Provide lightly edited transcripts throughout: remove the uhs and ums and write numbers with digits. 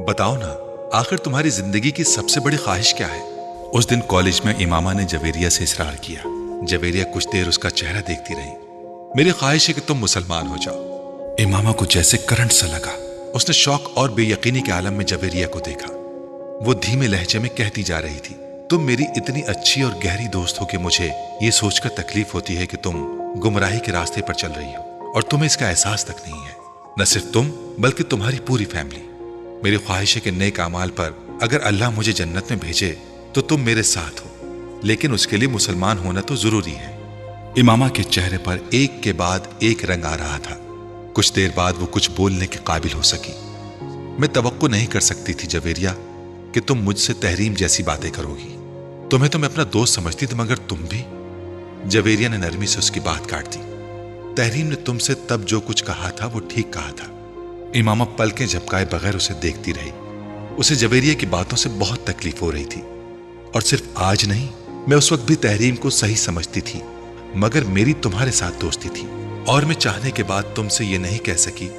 बताओ ना, आखिर तुम्हारी जिंदगी की सबसे बड़ी ख्वाहिश क्या है? उस दिन कॉलेज में इमामा ने जवेरिया से इसरार किया। जवेरिया कुछ देर उसका चेहरा देखती रही। मेरी ख्वाहिश है कि तुम मुसलमान हो जाओ। इमामा को जैसे करंट सा लगा। उसने शौक और बेयकीनी के आलम में जवेरिया को देखा। वो धीमे लहजे में कहती जा रही थी, तुम मेरी इतनी अच्छी और गहरी दोस्त हो कि मुझे ये सोचकर तकलीफ होती है कि तुम गुमराही के रास्ते पर चल रही हो और तुम्हें इसका एहसास तक नहीं है। न सिर्फ तुम बल्कि तुम्हारी पूरी फैमिली। मेरी ख्वाहिश है कि नेक अमाल पर अगर अल्लाह मुझे जन्नत में भेजे तो तुम मेरे साथ हो, लेकिन उसके लिए मुसलमान होना तो जरूरी है। इमामा के चेहरे पर एक के बाद एक रंग आ रहा था। कुछ देर बाद वो कुछ बोलने के काबिल हो सकी। मैं तवक्को नहीं कर सकती थी जवेरिया कि तुम मुझसे तहरीम जैसी बातें करोगी। तुम्हें तो मैं अपना दोस्त समझती थी, मगर तुम भी। जवेरिया ने नरमी से उसकी बात काट दी। तहरीम ने तुमसे तब जो कुछ कहा था वो ठीक कहा था। इमामा पलकें झपकाए बगैर उसे देखती रही। उसे जवेरिया की बातों से बहुत तकलीफ हो रही थी, और सिर्फ आज नहीं, मैं उस वक्त भी तहरीम को सही समझती थी, मगर मेरी तुम्हारे साथ दोस्ती थी और मैं चाहने के बाद तुमसे ये नहीं कह सकी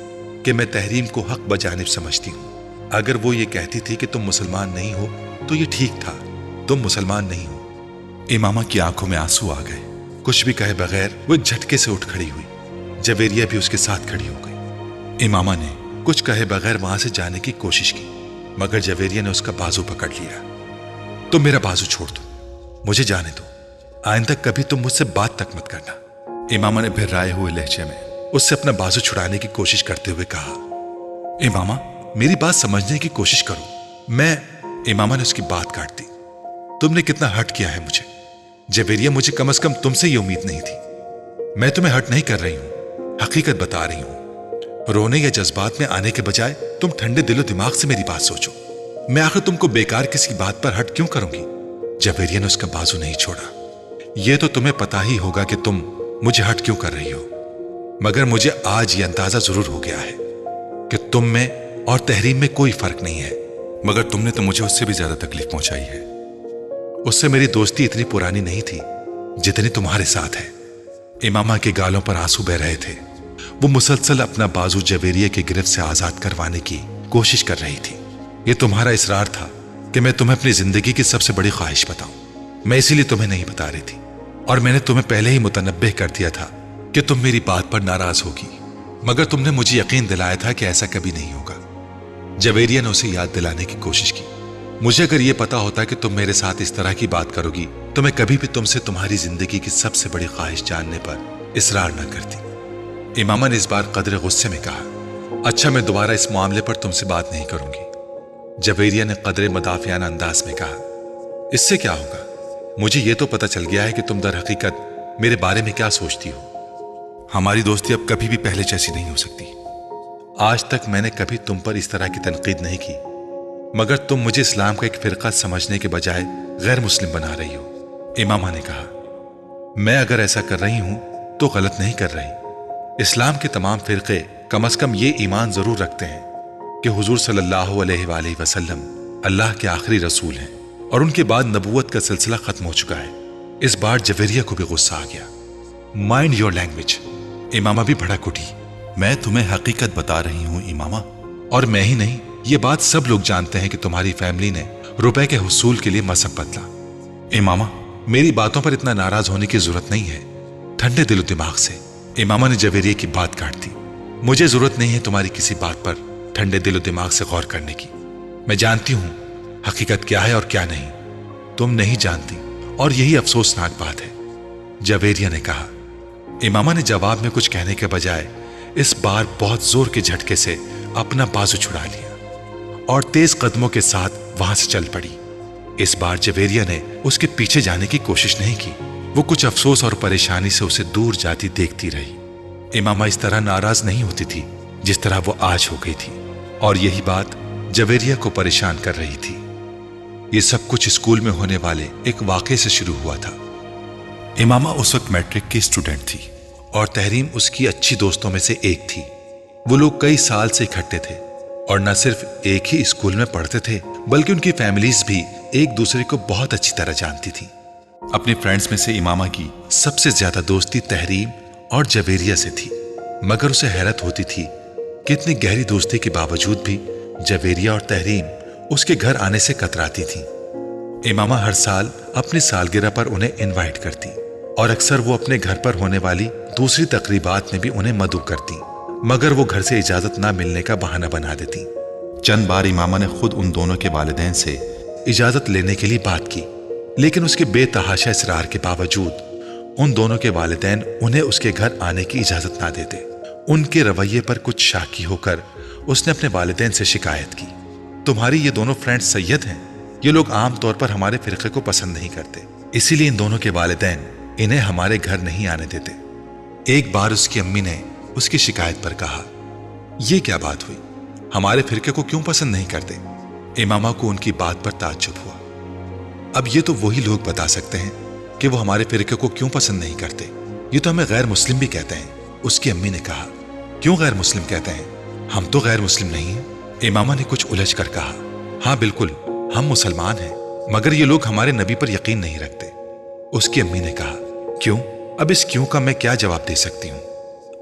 कि मैं तहरीम को हक बजानिब समझती हूं। अगर वो ये कहती थी कि तुम मुसलमान नहीं हो तो ये ठीक था, तुम मुसलमान नहीं हो। इमामा की आंखों में आंसू आ गए। कुछ भी कहे बगैर वो झटके से उठ खड़ी हुई। जवेरिया भी उसके साथ खड़ी हो गई। इमामा ने कुछ कहे बगैर वहां से जाने की कोशिश की, मगर जवेरिया ने उसका बाजू पकड़ लिया। तुम मेरा बाजू छोड़ दो, मुझे जाने दो। आइंदा कभी तुम मुझसे बात तक मत करना। इमामा ने भिर्राए हुए लहजे में उससे अपना बाजू छुड़ाने की कोशिश करते हुए कहा। इमामा, मेरी बात समझने की कोशिश करो। इमामा ने उसकी बात काट दी। तुमने कितना हर्ट किया है मुझे जवेरिया। मुझे कम से कम तुमसे ये उम्मीद नहीं थी। मैं तुम्हें हर्ट नहीं कर रही हूं, हकीकत बता रही हूं। रोने या जज्बात में आने के बजाय तुम ठंडे दिलो दिमाग से मेरी बात सोचो। मैं आखिर तुमको बेकार किसी बात पर हर्ट क्यों करूंगी? जवेरिया ने उसका बाजू नहीं छोड़ा। यह तो तुम्हें पता ही होगा कि तुम मुझे हर्ट क्यों कर रही हो, मगर मुझे आज यह अंदाजा जरूर हो गया है कि तुम में और तहरीम में कोई फर्क नहीं है, मगर तुमने तो मुझे उससे भी ज्यादा तकलीफ पहुंचाई है। उससे मेरी दोस्ती इतनी पुरानी नहीं थी जितनी तुम्हारे साथ है। इमामा के गालों पर आंसू बह रहे थे। वो मुसलसल अपना बाजू जवेरिया की गिरफ्त से आजाद करवाने की कोशिश कर रही थी। ये तुम्हारा इसरार था कि मैं तुम्हें अपनी जिंदगी की सबसे बड़ी ख्वाहिश बताऊं। मैं इसीलिए तुम्हें नहीं बता रही थी, और मैंने तुम्हें पहले ही मुतनब्बे कर दिया था कि तुम मेरी बात पर नाराज होगी, मगर तुमने मुझे यकीन दिलाया था कि ऐसा कभी नहीं होगा। जवेरिया ने उसे याद दिलाने की कोशिश की। मुझे अगर यह पता होता कि तुम मेरे साथ इस तरह की बात करोगी तो मैं कभी भी तुमसे तुम्हारी जिंदगी की सबसे बड़ी ख्वाहिश जानने पर इसरार न करती। इमामा ने इस बार कदरे गुस्से में कहा, अच्छा, मैं दोबारा इस मामले पर तुमसे बात नहीं करूंगी। जवेरिया ने कदरे मदाफियाना अंदाज में कहा, इससे क्या होगा? मुझे यह तो पता चल गया है कि तुम दर हकीकत मेरे बारे में क्या सोचती हो। हमारी दोस्ती अब कभी भी पहले जैसी नहीं हो सकती। आज तक मैंने कभी तुम पर इस तरह की तनकीद नहीं की, मगर तुम मुझे इस्लाम का एक फिरका समझने के बजाय गैर मुस्लिम बना रही हो। इमामा ने कहा, मैं अगर ऐसा कर रही हूं तो गलत नहीं कर रही। इस्लाम के तमाम फिरके कम से कम ये ईमान जरूर रखते हैं कि हुजूर सल्लल्लाहु अलैहि वसल्लम अल्लाह के आखिरी रसूल हैं और उनके बाद नबूवत का सिलसिला खत्म हो चुका है। इस बार जवेरिया को भी गुस्सा आ गया। Mind your language. इमामा भी भड़क उठी। मैं तुम्हें हकीकत बता रही हूं इमामा, और मैं ही नहीं, ये बात सब लोग जानते हैं कि तुम्हारी फैमिली ने रुपए के हुसूल के लिए मजहब बदला। इमामा, मेरी बातों पर इतना नाराज होने की जरूरत नहीं है। ठंडे दिलो दिमाग से। इमामा ने जवेरिया की बात काट दी। मुझे जरूरत नहीं है तुम्हारी किसी बात पर ठंडे दिलो दिमाग से गौर करने की। मैं जानती हूं हकीकत क्या है और क्या नहीं। तुम नहीं जानती, और यही अफसोसनाक बात है, जवेरिया ने कहा। इमामा ने जवाब में कुछ कहने के बजाय इस बार बहुत जोर के झटके से अपना बाजू छुड़ा लिया और तेज कदमों के साथ वहां से चल पड़ी। इस बार जवेरिया ने उसके पीछे जाने की कोशिश नहीं की। वो कुछ अफसोस और परेशानी से उसे दूर जाती देखती रही। इमामा इस तरह नाराज नहीं होती थी जिस तरह वो आज हो गई थी, और यही बात जवेरिया को परेशान कर रही थी। ये सब कुछ स्कूल में होने वाले एक वाक़े से शुरू हुआ था। इमामा उस वक्त मैट्रिक की स्टूडेंट थी और तहरीम उसकी अच्छी दोस्तों में से एक थी। वो लोग कई साल से इकट्ठे थे और न सिर्फ एक ही स्कूल में पढ़ते थे, बल्कि उनकी फैमिलीज भी एक दूसरे को बहुत अच्छी तरह जानती थी। अपने फ्रेंड्स में से इमामा की सबसे ज्यादा दोस्ती तहरीम और जवेरिया से थी, मगर उसे हैरत होती थी कि इतनी गहरी दोस्ती के बावजूद भी जवेरिया और तहरीम उसके घर आने से कतराती थीं। इमामा हर साल अपनी सालगिरह पर उन्हें इनवाइट करती और अक्सर वो अपने घर पर होने वाली दूसरी तकरीबात में भी उन्हें मदऊ करती, मगर वो घर से इजाजत ना मिलने का बहाना बना देती। चंद बार इमामा ने खुद उन दोनों के वालिदैन से इजाजत लेने के लिए बात की, लेकिन उसके बेतहाशा इसरार के बावजूद उन दोनों के वालिदैन उन्हें उसके घर आने की इजाजत ना देते। उनके रवैये पर कुछ शाकी होकर उसने अपने वालिदैन से शिकायत की, तुम्हारी ये दोनों फ्रेंड्स सैयद हैं, ये लोग आम तौर पर हमारे फिरके को पसंद नहीं करते, इसीलिए इन दोनों के वालिदैन इन्हें हमारे घर नहीं आने देते। एक बार उसकी अम्मी ने उसकी शिकायत पर कहा, ये क्या बात हुई, हमारे फिरके को क्यों पसंद नहीं करते? इमामा को उनकी बात पर ताज्जुब हुआ। अब ये तो वही लोग बता सकते हैं कि वो हमारे फिरके को क्यों पसंद नहीं करते, ये तो हमें गैर मुस्लिम भी कहते हैं। उसकी अम्मी ने कहा, क्यों गैर मुस्लिम कहते हैं, हम तो गैर मुस्लिम नहीं हैं। इमामा ने कुछ उलझ कर कहा, हाँ बिल्कुल, हम मुसलमान हैं, मगर ये लोग हमारे नबी पर यकीन नहीं रखते। उसकी अम्मी ने कहा, क्यों? अब इस क्यों का मैं क्या जवाब दे सकती हूँ?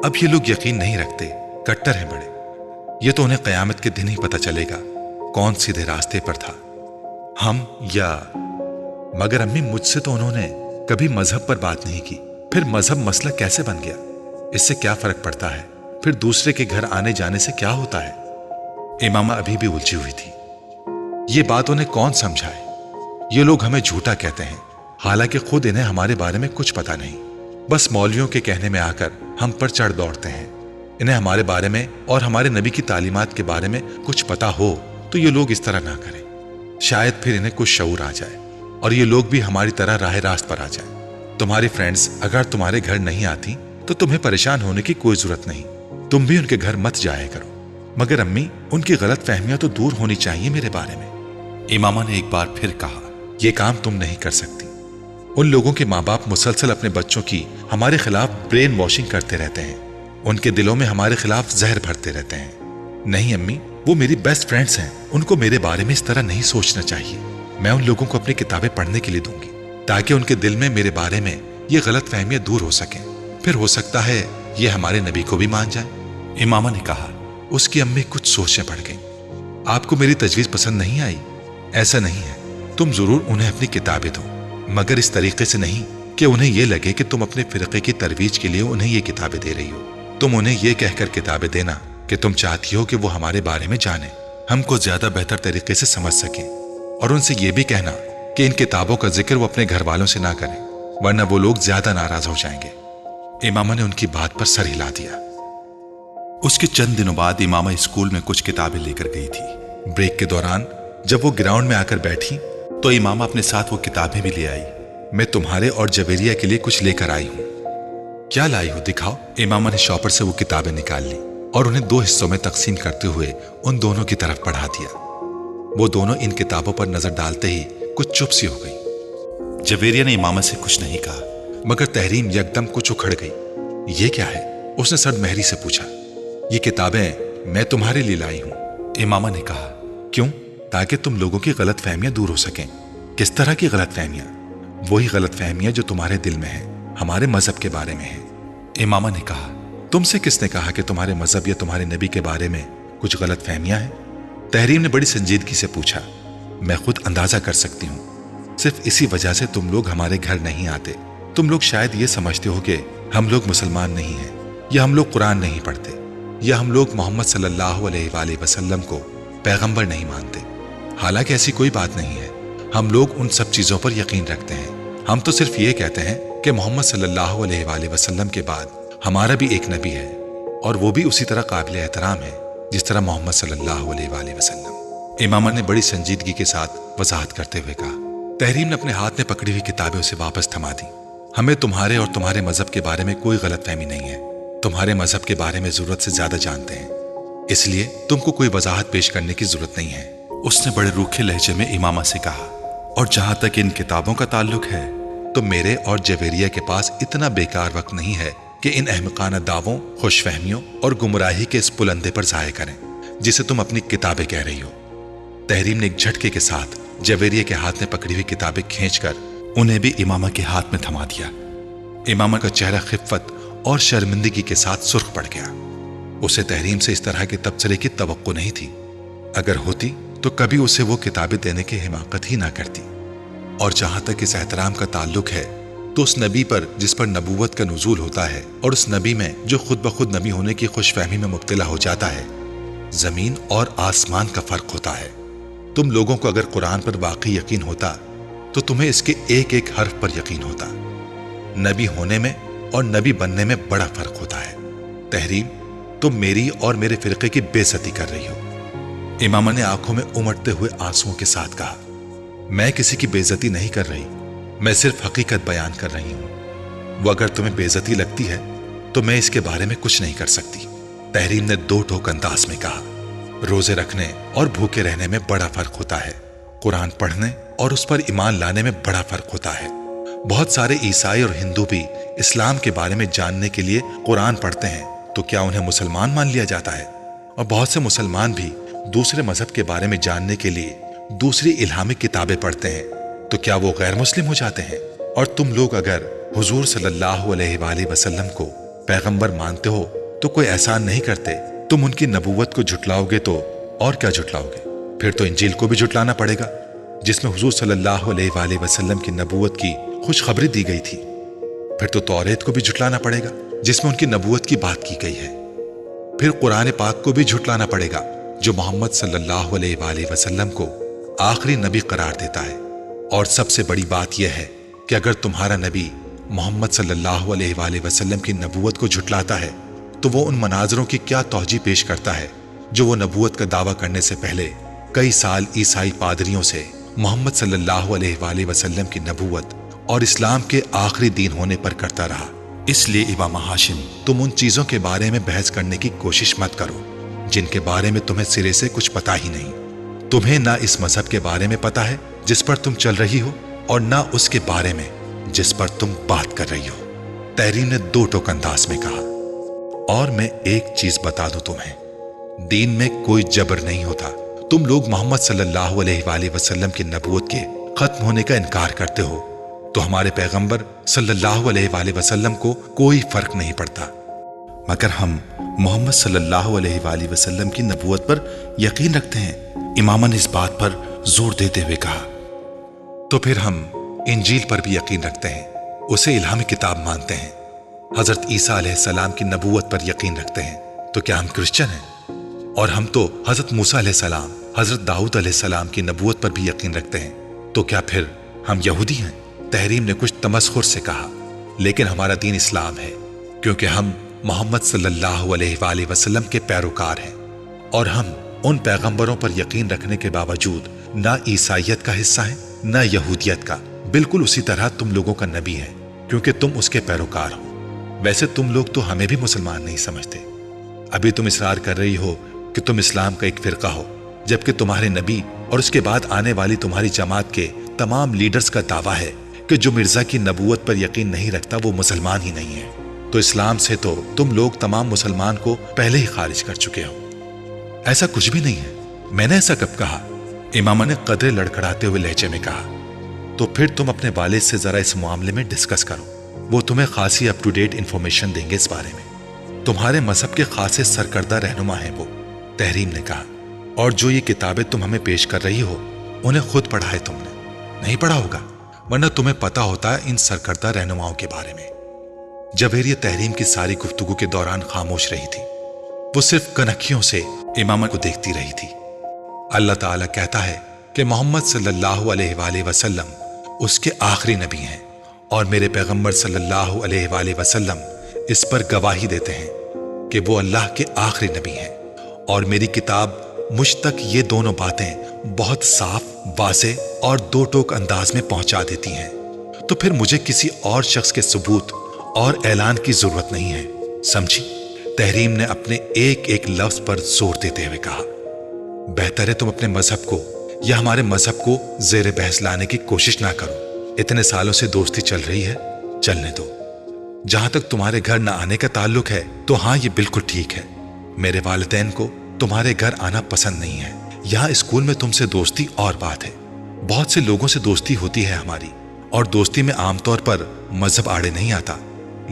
अब ये लोग यकीन नहीं रखते, कट्टर हैं बड़े। ये तो उन्हें क़यामत के दिन ही पता चलेगा कौन सीधे रास्ते पर था, हम या। मगर अम्मी, मुझसे तो उन्होंने कभी मजहब पर बात नहीं की, फिर मजहब मसला कैसे बन गया? इससे क्या फर्क पड़ता है? फिर दूसरे के घर आने जाने से क्या होता है? इमामा अभी भी उलझी हुई थी। ये बात उन्हें कौन समझाए? ये लोग हमें झूठा कहते हैं, हालांकि खुद इन्हें हमारे बारे में कुछ पता नहीं, बस मौलवियों के कहने में आकर हम पर चढ़ दौड़ते हैं। इन्हें हमारे बारे में और हमारे नबी की तालीमात के बारे में कुछ पता हो तो ये लोग इस तरह ना करें। शायद फिर इन्हें कुछ शऊर आ जाए और ये लोग भी हमारी तरह राह रास्त पर आ जाए। तुम्हारी फ्रेंड्स अगर तुम्हारे घर नहीं आती तो तुम्हें परेशान होने की कोई जरूरत नहीं, तुम भी उनके घर मत जाया करो। मगर अम्मी, उनकी गलत फहमियां तो दूर होनी चाहिए मेरे बारे में। इमामा ने एक बार फिर कहा, यह काम तुम नहीं कर सकती। उन लोगों के माँ बाप मुसलसल अपने बच्चों की हमारे खिलाफ ब्रेन वॉशिंग करते रहते हैं, उनके दिलों में हमारे खिलाफ जहर भरते रहते हैं। नहीं अम्मी, वो मेरी बेस्ट फ्रेंड्स हैं, उनको मेरे बारे में इस तरह नहीं सोचना चाहिए। मैं उन लोगों को अपनी किताबें पढ़ने के लिए दूंगी ताकि उनके दिल में मेरे बारे में ये गलत फहमियां दूर हो सकें, फिर हो सकता है ये हमारे नबी को भी मान जाए। इमामा ने कहा। उसकी अम्मी कुछ सोचने पड़ गई। आपको मेरी तजवीज पसंद नहीं आई? ऐसा नहीं है, तुम जरूर उन्हें अपनी किताबें दो, मगर इस तरीके से नहीं कि उन्हें यह लगे कि तुम अपने फिरके की तरवीज के लिए उन्हें ये किताबें दे रही हो। तुम उन्हें यह कहकर किताबें देना कि तुम चाहती हो कि वो हमारे बारे में जाने, हमको ज्यादा बेहतर तरीके से समझ सकें, और उनसे यह भी कहना कि इन किताबों का जिक्र वो अपने घर वालों से ना करें, वरना वो लोग ज्यादा नाराज हो जाएंगे। इमामा ने उनकी बात पर सर हिला दिया। उसके चंद दिनों बाद इमामा स्कूल में कुछ किताबें लेकर गई थी। ब्रेक के दौरान जब वो ग्राउंड में आकर बैठी तो इमामा अपने साथ वो किताबें भी ले आई। मैं तुम्हारे और जवेरिया के लिए कुछ लेकर आई हूं। क्या लाई हो, दिखाओ। इमामा ने शॉपर से वो किताबें निकाल ली और उन्हें 2 हिस्सों में तकसीम करते हुए उन दोनों की तरफ बढ़ा दिया। वो दोनों इन किताबों पर नजर डालते ही कुछ चुप सी हो गई। जवेरिया ने इमामा से कुछ नहीं कहा, मगर तहरीम यकदम कुछ उखड़ गई। ये क्या है? उसने सर महरी से पूछा। ये किताबें मैं तुम्हारे लिए लाई हूं, इमामा ने कहा। क्यों? ताकि तुम लोगों की गलत फहमियां दूर हो सकें। किस तरह की गलत फहमियां? वही गलत फहमियां जो तुम्हारे दिल में है, हमारे मजहब के बारे में है। इमामा ने कहा। तुमसे किसने कहा कि तुम्हारे मजहब या तुम्हारे नबी के बारे में कुछ गलत फहमियां हैं? तहरीम ने बड़ी संजीदगी से पूछा। मैं खुद अंदाजा कर सकती हूँ, सिर्फ इसी वजह से तुम लोग हमारे घर नहीं आते। तुम लोग शायद ये समझते हो कि हम लोग मुसलमान नहीं हैं, या हम लोग कुरान नहीं पढ़ते, या हम लोग मोहम्मद सल्लल्लाहु अलैहि वसल्लम को पैगंबर नहीं मानते। हालांकि ऐसी कोई बात नहीं है, हम लोग उन सब चीजों पर यकीन रखते हैं। हम तो सिर्फ ये कहते हैं कि मोहम्मद सल्लल्लाहु अलैहि वसल्लम के बाद हमारा भी एक नबी है, और वो भी उसी तरह काबिल एहतराम है जिस तरह मोहम्मद सल्लल्लाहु अलैहि वसल्लम। इमामा ने बड़ी संजीदगी के साथ वजाहत करते हुए कहा। तहरीम ने अपने हाथ में पकड़ी हुई किताबें उसे वापस थमा दी। हमें तुम्हारे और तुम्हारे मजहब के बारे में कोई गलतफहमी नहीं है। तुम्हारे मजहब के बारे में जरूरत से ज्यादा जानते हैं, इसलिए तुमको कोई वजाहत पेश करने की जरूरत नहीं है, उसने बड़े रूखे लहजे में इमामा से कहा। और जहां तक इन किताबों का ताल्लुक है तो मेरे और जवेरिया के पास इतना बेकार वक्त नहीं है कि इन अहमकाना दावों, खुशफहमियों और गुमराही के इस पुलंदे पर जाया करें जिसे तुम अपनी किताबें कह रही हो। तहरीम ने एक झटके के साथ जवेरिया के हाथ में पकड़ी हुई किताबें खींचकर उन्हें भी इमामा के हाथ में थमा दिया। इमामा का चेहरा खिफ़्फ़त और शर्मिंदगी के साथ सुर्ख पड़ गया। उसे तहरीम से इस तरह के तबसरे की तवक्को नहीं थी। اگر ہوتی تو کبھی اسے وہ کتابیں دینے کی حماقت ہی نہ کرتی۔ اور جہاں تک اس احترام کا تعلق ہے تو اس نبی پر جس پر نبوت کا نزول ہوتا ہے اور اس نبی میں جو خود بخود نبی ہونے کی خوش فہمی میں مبتلا ہو جاتا ہے، زمین اور آسمان کا فرق ہوتا ہے۔ تم لوگوں کو اگر قرآن پر واقعی یقین ہوتا تو تمہیں اس کے ایک ایک حرف پر یقین ہوتا۔ نبی ہونے میں اور نبی بننے میں بڑا فرق ہوتا ہے۔ تحریم، تم میری اور میرے فرقے کی بے عزتی کر رہی ہو۔ امامہ نے آنکھوں میں امڑتے ہوئے آنسوؤں کے ساتھ کہا، میں کسی کی بے عزتی نہیں کر رہی، میں صرف حقیقت بیان کر رہی ہوں۔ وہ اگر تمہیں بے عزتی لگتی ہے تو میں اس کے بارے میں کچھ نہیں کر سکتی۔ تحریم نے دو ٹوک انداز میں کہا، روزے رکھنے اور بھوکے رہنے میں بڑا فرق ہوتا ہے، قرآن پڑھنے اور اس پر ایمان لانے میں بڑا فرق ہوتا ہے۔ بہت سارے عیسائی اور ہندو بھی اسلام کے بارے میں جاننے کے لیے قرآن پڑھتے ہیں، تو کیا انہیں مسلمان مان لیا جاتا ہے؟ اور بہت سے مسلمان بھی دوسرے مذہب کے بارے میں جاننے کے لیے دوسری الہامی کتابیں پڑھتے ہیں، تو کیا وہ غیر مسلم ہو جاتے ہیں؟ اور تم لوگ اگر حضور صلی اللہ علیہ وآلہ وسلم کو پیغمبر مانتے ہو تو کوئی احسان نہیں کرتے، تم ان کی نبوت کو جھٹلاؤ گے تو اور کیا جھٹلاؤ گے؟ پھر تو انجیل کو بھی جھٹلانا پڑے گا، جس میں حضور صلی اللہ علیہ وآلہ وسلم کی نبوت کی خوشخبری دی گئی تھی۔ پھر تو توریت کو بھی جھٹلانا پڑے گا، جس میں ان کی نبوت کی بات کی گئی ہے۔ پھر قرآن پاک کو بھی جھٹلانا پڑے گا، جو محمد صلی اللہ علیہ وآلہ وسلم کو آخری نبی قرار دیتا ہے۔ اور سب سے بڑی بات یہ ہے کہ اگر تمہارا نبی محمد صلی اللہ علیہ وآلہ وسلم کی نبوت کو جھٹلاتا ہے تو وہ ان مناظروں کی کیا توجیہ پیش کرتا ہے جو وہ نبوت کا دعویٰ کرنے سے پہلے کئی سال عیسائی پادریوں سے محمد صلی اللہ علیہ وآلہ وسلم کی نبوت اور اسلام کے آخری دین ہونے پر کرتا رہا۔ اس لیے امام ہاشم، تم ان چیزوں کے بارے میں بحث کرنے کی کوشش مت کرو جن کے بارے میں تمہیں سرے سے کچھ پتا ہی نہیں۔ تمہیں نہ اس مذہب کے بارے میں پتا ہے جس پر تم چل رہی ہو، اور نہ اس کے بارے میں جس پر تم بات کر رہی ہو۔ تحریم نے دو ٹوک انداز میں کہا، اور میں ایک چیز بتا دوں تمہیں، دین میں کوئی جبر نہیں ہوتا۔ تم لوگ محمد صلی اللہ علیہ وآلہ وسلم کی نبوت کے ختم ہونے کا انکار کرتے ہو تو ہمارے پیغمبر صلی اللہ علیہ وآلہ وسلم کو کوئی فرق نہیں پڑتا، مگر ہم محمد صلی اللہ علیہ وآلہ وسلم کی نبوت پر یقین رکھتے ہیں۔ امامہ نے اس بات پر زور دیتے ہوئے کہا، تو پھر ہم انجیل پر بھی یقین رکھتے ہیں، اسے الہامی کتاب مانتے ہیں۔ حضرت عیسیٰ علیہ السلام کی نبوت پر یقین رکھتے ہیں، تو کیا ہم کرسچن ہیں؟ اور ہم تو حضرت موسیٰ علیہ السلام، حضرت داؤد علیہ السلام کی نبوت پر بھی یقین رکھتے ہیں، تو کیا پھر ہم یہودی ہیں؟ تحریم نے کچھ تمسخر سے کہا، لیکن ہمارا دین اسلام ہے، کیونکہ ہم محمد صلی اللہ علیہ وآلہ وسلم کے پیروکار ہیں، اور ہم ان پیغمبروں پر یقین رکھنے کے باوجود نہ عیسائیت کا حصہ ہیں نہ یہودیت کا، بالکل اسی طرح تم لوگوں کا نبی ہے کیونکہ تم اس کے پیروکار ہو۔ ویسے تم لوگ تو ہمیں بھی مسلمان نہیں سمجھتے، ابھی تم اصرار کر رہی ہو کہ تم اسلام کا ایک فرقہ ہو، جبکہ تمہارے نبی اور اس کے بعد آنے والی تمہاری جماعت کے تمام لیڈرز کا دعویٰ ہے کہ جو مرزا کی نبوت پر یقین نہیں رکھتا وہ مسلمان ہی نہیں ہے۔ تو اسلام سے تو تم لوگ تمام مسلمان کو پہلے ہی خارج کر چکے ہو۔ ایسا کچھ بھی نہیں ہے، میں نے ایسا کب کہا؟ امامہ نے قدرے لڑکھڑاتے ہوئے لہجے میں کہا، تو پھر تم اپنے والد سے ذرا اس معاملے میں ڈسکس کرو، وہ تمہیں خاصی اپ ٹو ڈیٹ انفارمیشن دیں گے اس بارے میں۔ تمہارے مذہب کے خاصے سرکردہ رہنما ہیں وہ، تحریم نے کہا، اور جو یہ کتابیں تم ہمیں پیش کر رہی ہو انہیں خود پڑھا ہے تم نے؟ نہیں پڑھا ہوگا، ورنہ تمہیں پتا ہوتا ہے ان سرکردہ رہنماؤں کے بارے میں۔ جویریہ تحریم کی ساری گفتگو کے دوران خاموش رہی تھی، وہ صرف کنکھیوں سے امامہ کو دیکھتی رہی تھی۔ اللہ تعالیٰ کہتا ہے کہ محمد صلی اللہ علیہ وآلہ وسلم اس کے آخری نبی ہیں، اور میرے پیغمبر صلی اللہ علیہ وآلہ وسلم اس پر گواہی دیتے ہیں کہ وہ اللہ کے آخری نبی ہیں، اور میری کتاب مجھ تک یہ دونوں باتیں بہت صاف، واضح اور دو ٹوک انداز میں پہنچا دیتی ہیں، تو پھر مجھے کسی اور شخص کے ثبوت اور اعلان کی ضرورت نہیں ہے، سمجھی؟ تحریم نے اپنے ایک ایک لفظ پر زور دیتے ہوئے کہا، بہتر ہے تم اپنے مذہب کو یا ہمارے مذہب کو زیر بحث لانے کی کوشش نہ کرو۔ اتنے سالوں سے دوستی چل رہی ہے، چلنے دو۔ جہاں تک تمہارے گھر نہ آنے کا تعلق ہے تو ہاں یہ بالکل ٹھیک ہے، میرے والدین کو تمہارے گھر آنا پسند نہیں ہے۔ یہاں اسکول میں تم سے دوستی اور بات ہے، بہت سے لوگوں سے دوستی ہوتی ہے ہماری، اور دوستی میں عام طور پر مذہب آڑے نہیں آتا،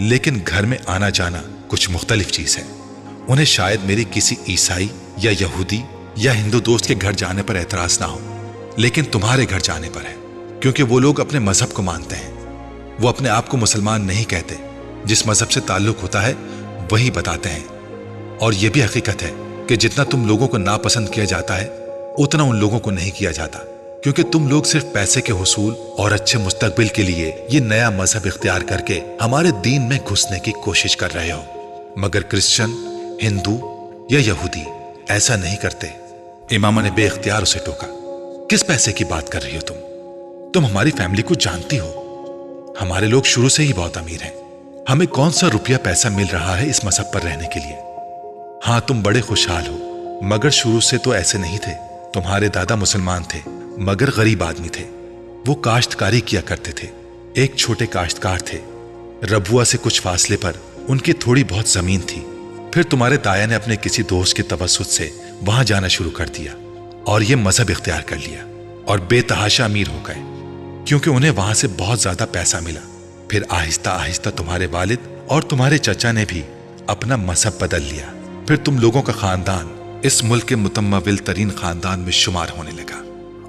لیکن گھر میں آنا جانا کچھ مختلف چیز ہے۔ انہیں شاید میری کسی عیسائی یا یہودی या हिंदू दोस्त के घर जाने पर एतराज ना हो, लेकिन तुम्हारे घर जाने पर है, क्योंकि वो लोग अपने मजहब को मानते हैं। वो अपने आप को मुसलमान नहीं कहते, जिस मजहब से ताल्लुक होता है वही बताते हैं। और यह भी हकीकत है कि जितना तुम लोगों को नापसंद किया जाता है उतना उन लोगों को नहीं किया जाता, क्योंकि तुम लोग सिर्फ पैसे के हुसूल और अच्छे मुस्तकबिल के लिए ये नया मजहब इख्तियार करके हमारे दीन में घुसने की कोशिश कर रहे हो। मगर क्रिश्चियन, हिंदू या यहूदी ऐसा नहीं करते। इमामा ने बेइख्तियार उसे टोका। किस पैसे की बात कर रही हो तुम हमारी फैमिली को जानती हो। हमारे लोग शुरू से ही बहुत अमीर हैं। हमें कौन सा रुपया पैसा मिल रहा है इस मजहब पर रहने के लिए। हाँ, तुम बड़े खुशहाल हो, मगर शुरू से तो ऐसे नहीं थे। तुम्हारे दादा मुसलमान थे मगर गरीब आदमी थे। वो काश्तकारी किया करते थे, एक छोटे काश्तकार थे। रबुआ से कुछ फासले पर उनकी थोड़ी बहुत जमीन थी। फिर तुम्हारे ताया ने अपने किसी दोस्त के तवस्सुत से वहां जाना शुरू कर दिया और ये मजहब इख्तियार कर लिया और बेतहाशा अमीर हो गए, क्योंकि उन्हें वहां से बहुत ज्यादा पैसा मिला। फिर आहिस्ता आहिस्ता तुम्हारे वालिद और तुम्हारे चचा ने भी अपना मजहब बदल लिया। फिर तुम लोगों का खानदान इस मुल्क के मुतम्मविल तरीन खानदान में शुमार होने लगा।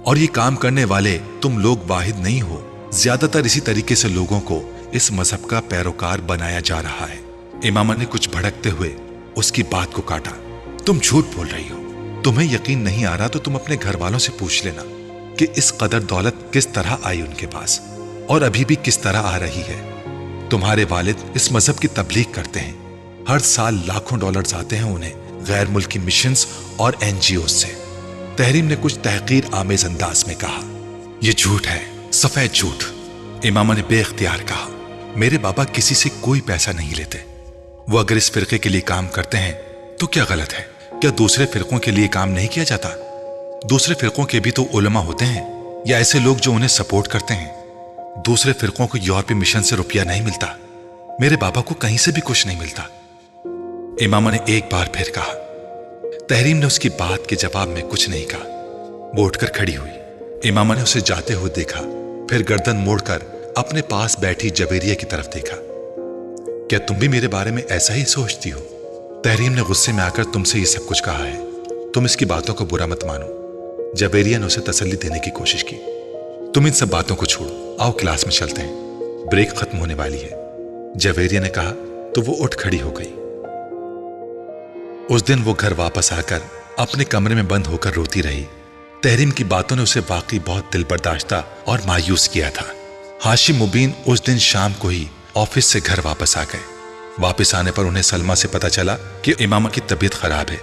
और ये काम करने वाले तुम लोग वाहिद नहीं हो, ज्यादातर इसी तरीके से लोगों को इस मजहब का पैरोकार बनाया जा रहा है। इमामा ने कुछ भड़कते हुए उसकी बात को काटा। तुम झूठ बोल रही हो। तुम्हें यकीन नहीं आ रहा तो तुम अपने घर वालों से पूछ लेना कि इस कदर दौलत किस तरह आई उनके पास और अभी भी किस तरह आ रही है। तुम्हारे वालिद इस मजहब की तबलीग करते हैं। हर साल लाखों डॉलर्स आते हैं उन्हें गैर मुल्की मिशंस और एनजीओ से। तहरीम ने कुछ तहकीर आमेज अंदाज में कहा, यह झूठ है, सफेद झूठ। इमामा ने बेइख्तियार कहा, मेरे बाबा किसी से कोई पैसा नहीं लेते। वो अगर इस फिरके के लिए काम करते हैं तो क्या गलत है? क्या दूसरे फिरकों के लिए काम नहीं किया जाता? दूसरे फिरकों के भी तो उलमा होते हैं या ऐसे लोग जो उन्हें सपोर्ट करते हैं। दूसरे फिरकों को यूरोपीय मिशन से रुपया नहीं मिलता। मेरे बाबा को कहीं से भी कुछ नहीं मिलता। इमामा ने एक बार फिर कहा। तहरीम ने उसकी बात के जवाब में कुछ नहीं कहा। वो उठकर खड़ी हुई। इमामा ने उसे जाते हुए देखा, फिर गर्दन मोड़कर अपने पास बैठी जवेरिया की तरफ देखा। क्या तुम भी मेरे बारे में ऐसा ही सोचती हो? तहरीम ने गुस्से में आकर तुमसे ये सब कुछ कहा है, तुम इसकी बातों को बुरा मत मानो। जवेरिया ने उसे तसल्ली देने की कोशिश की। तुम इन सब बातों को छोड़ो, आओ क्लास में चलते हैं, ब्रेक खत्म होने वाली है। जवेरिया ने कहा तो वो उठ खड़ी हो गई। उस दिन वो घर वापस आकर अपने कमरे में बंद होकर रोती रही। तहरीम की बातों ने उसे वाकई बहुत दिल बर्दाश्ता और मायूस किया था। हाशिम मुबीन उस दिन शाम को ही ऑफिस से घर वापस आ गए। वापस आने पर उन्हें सलमा से पता चला कि इमामा की तबीयत खराब है।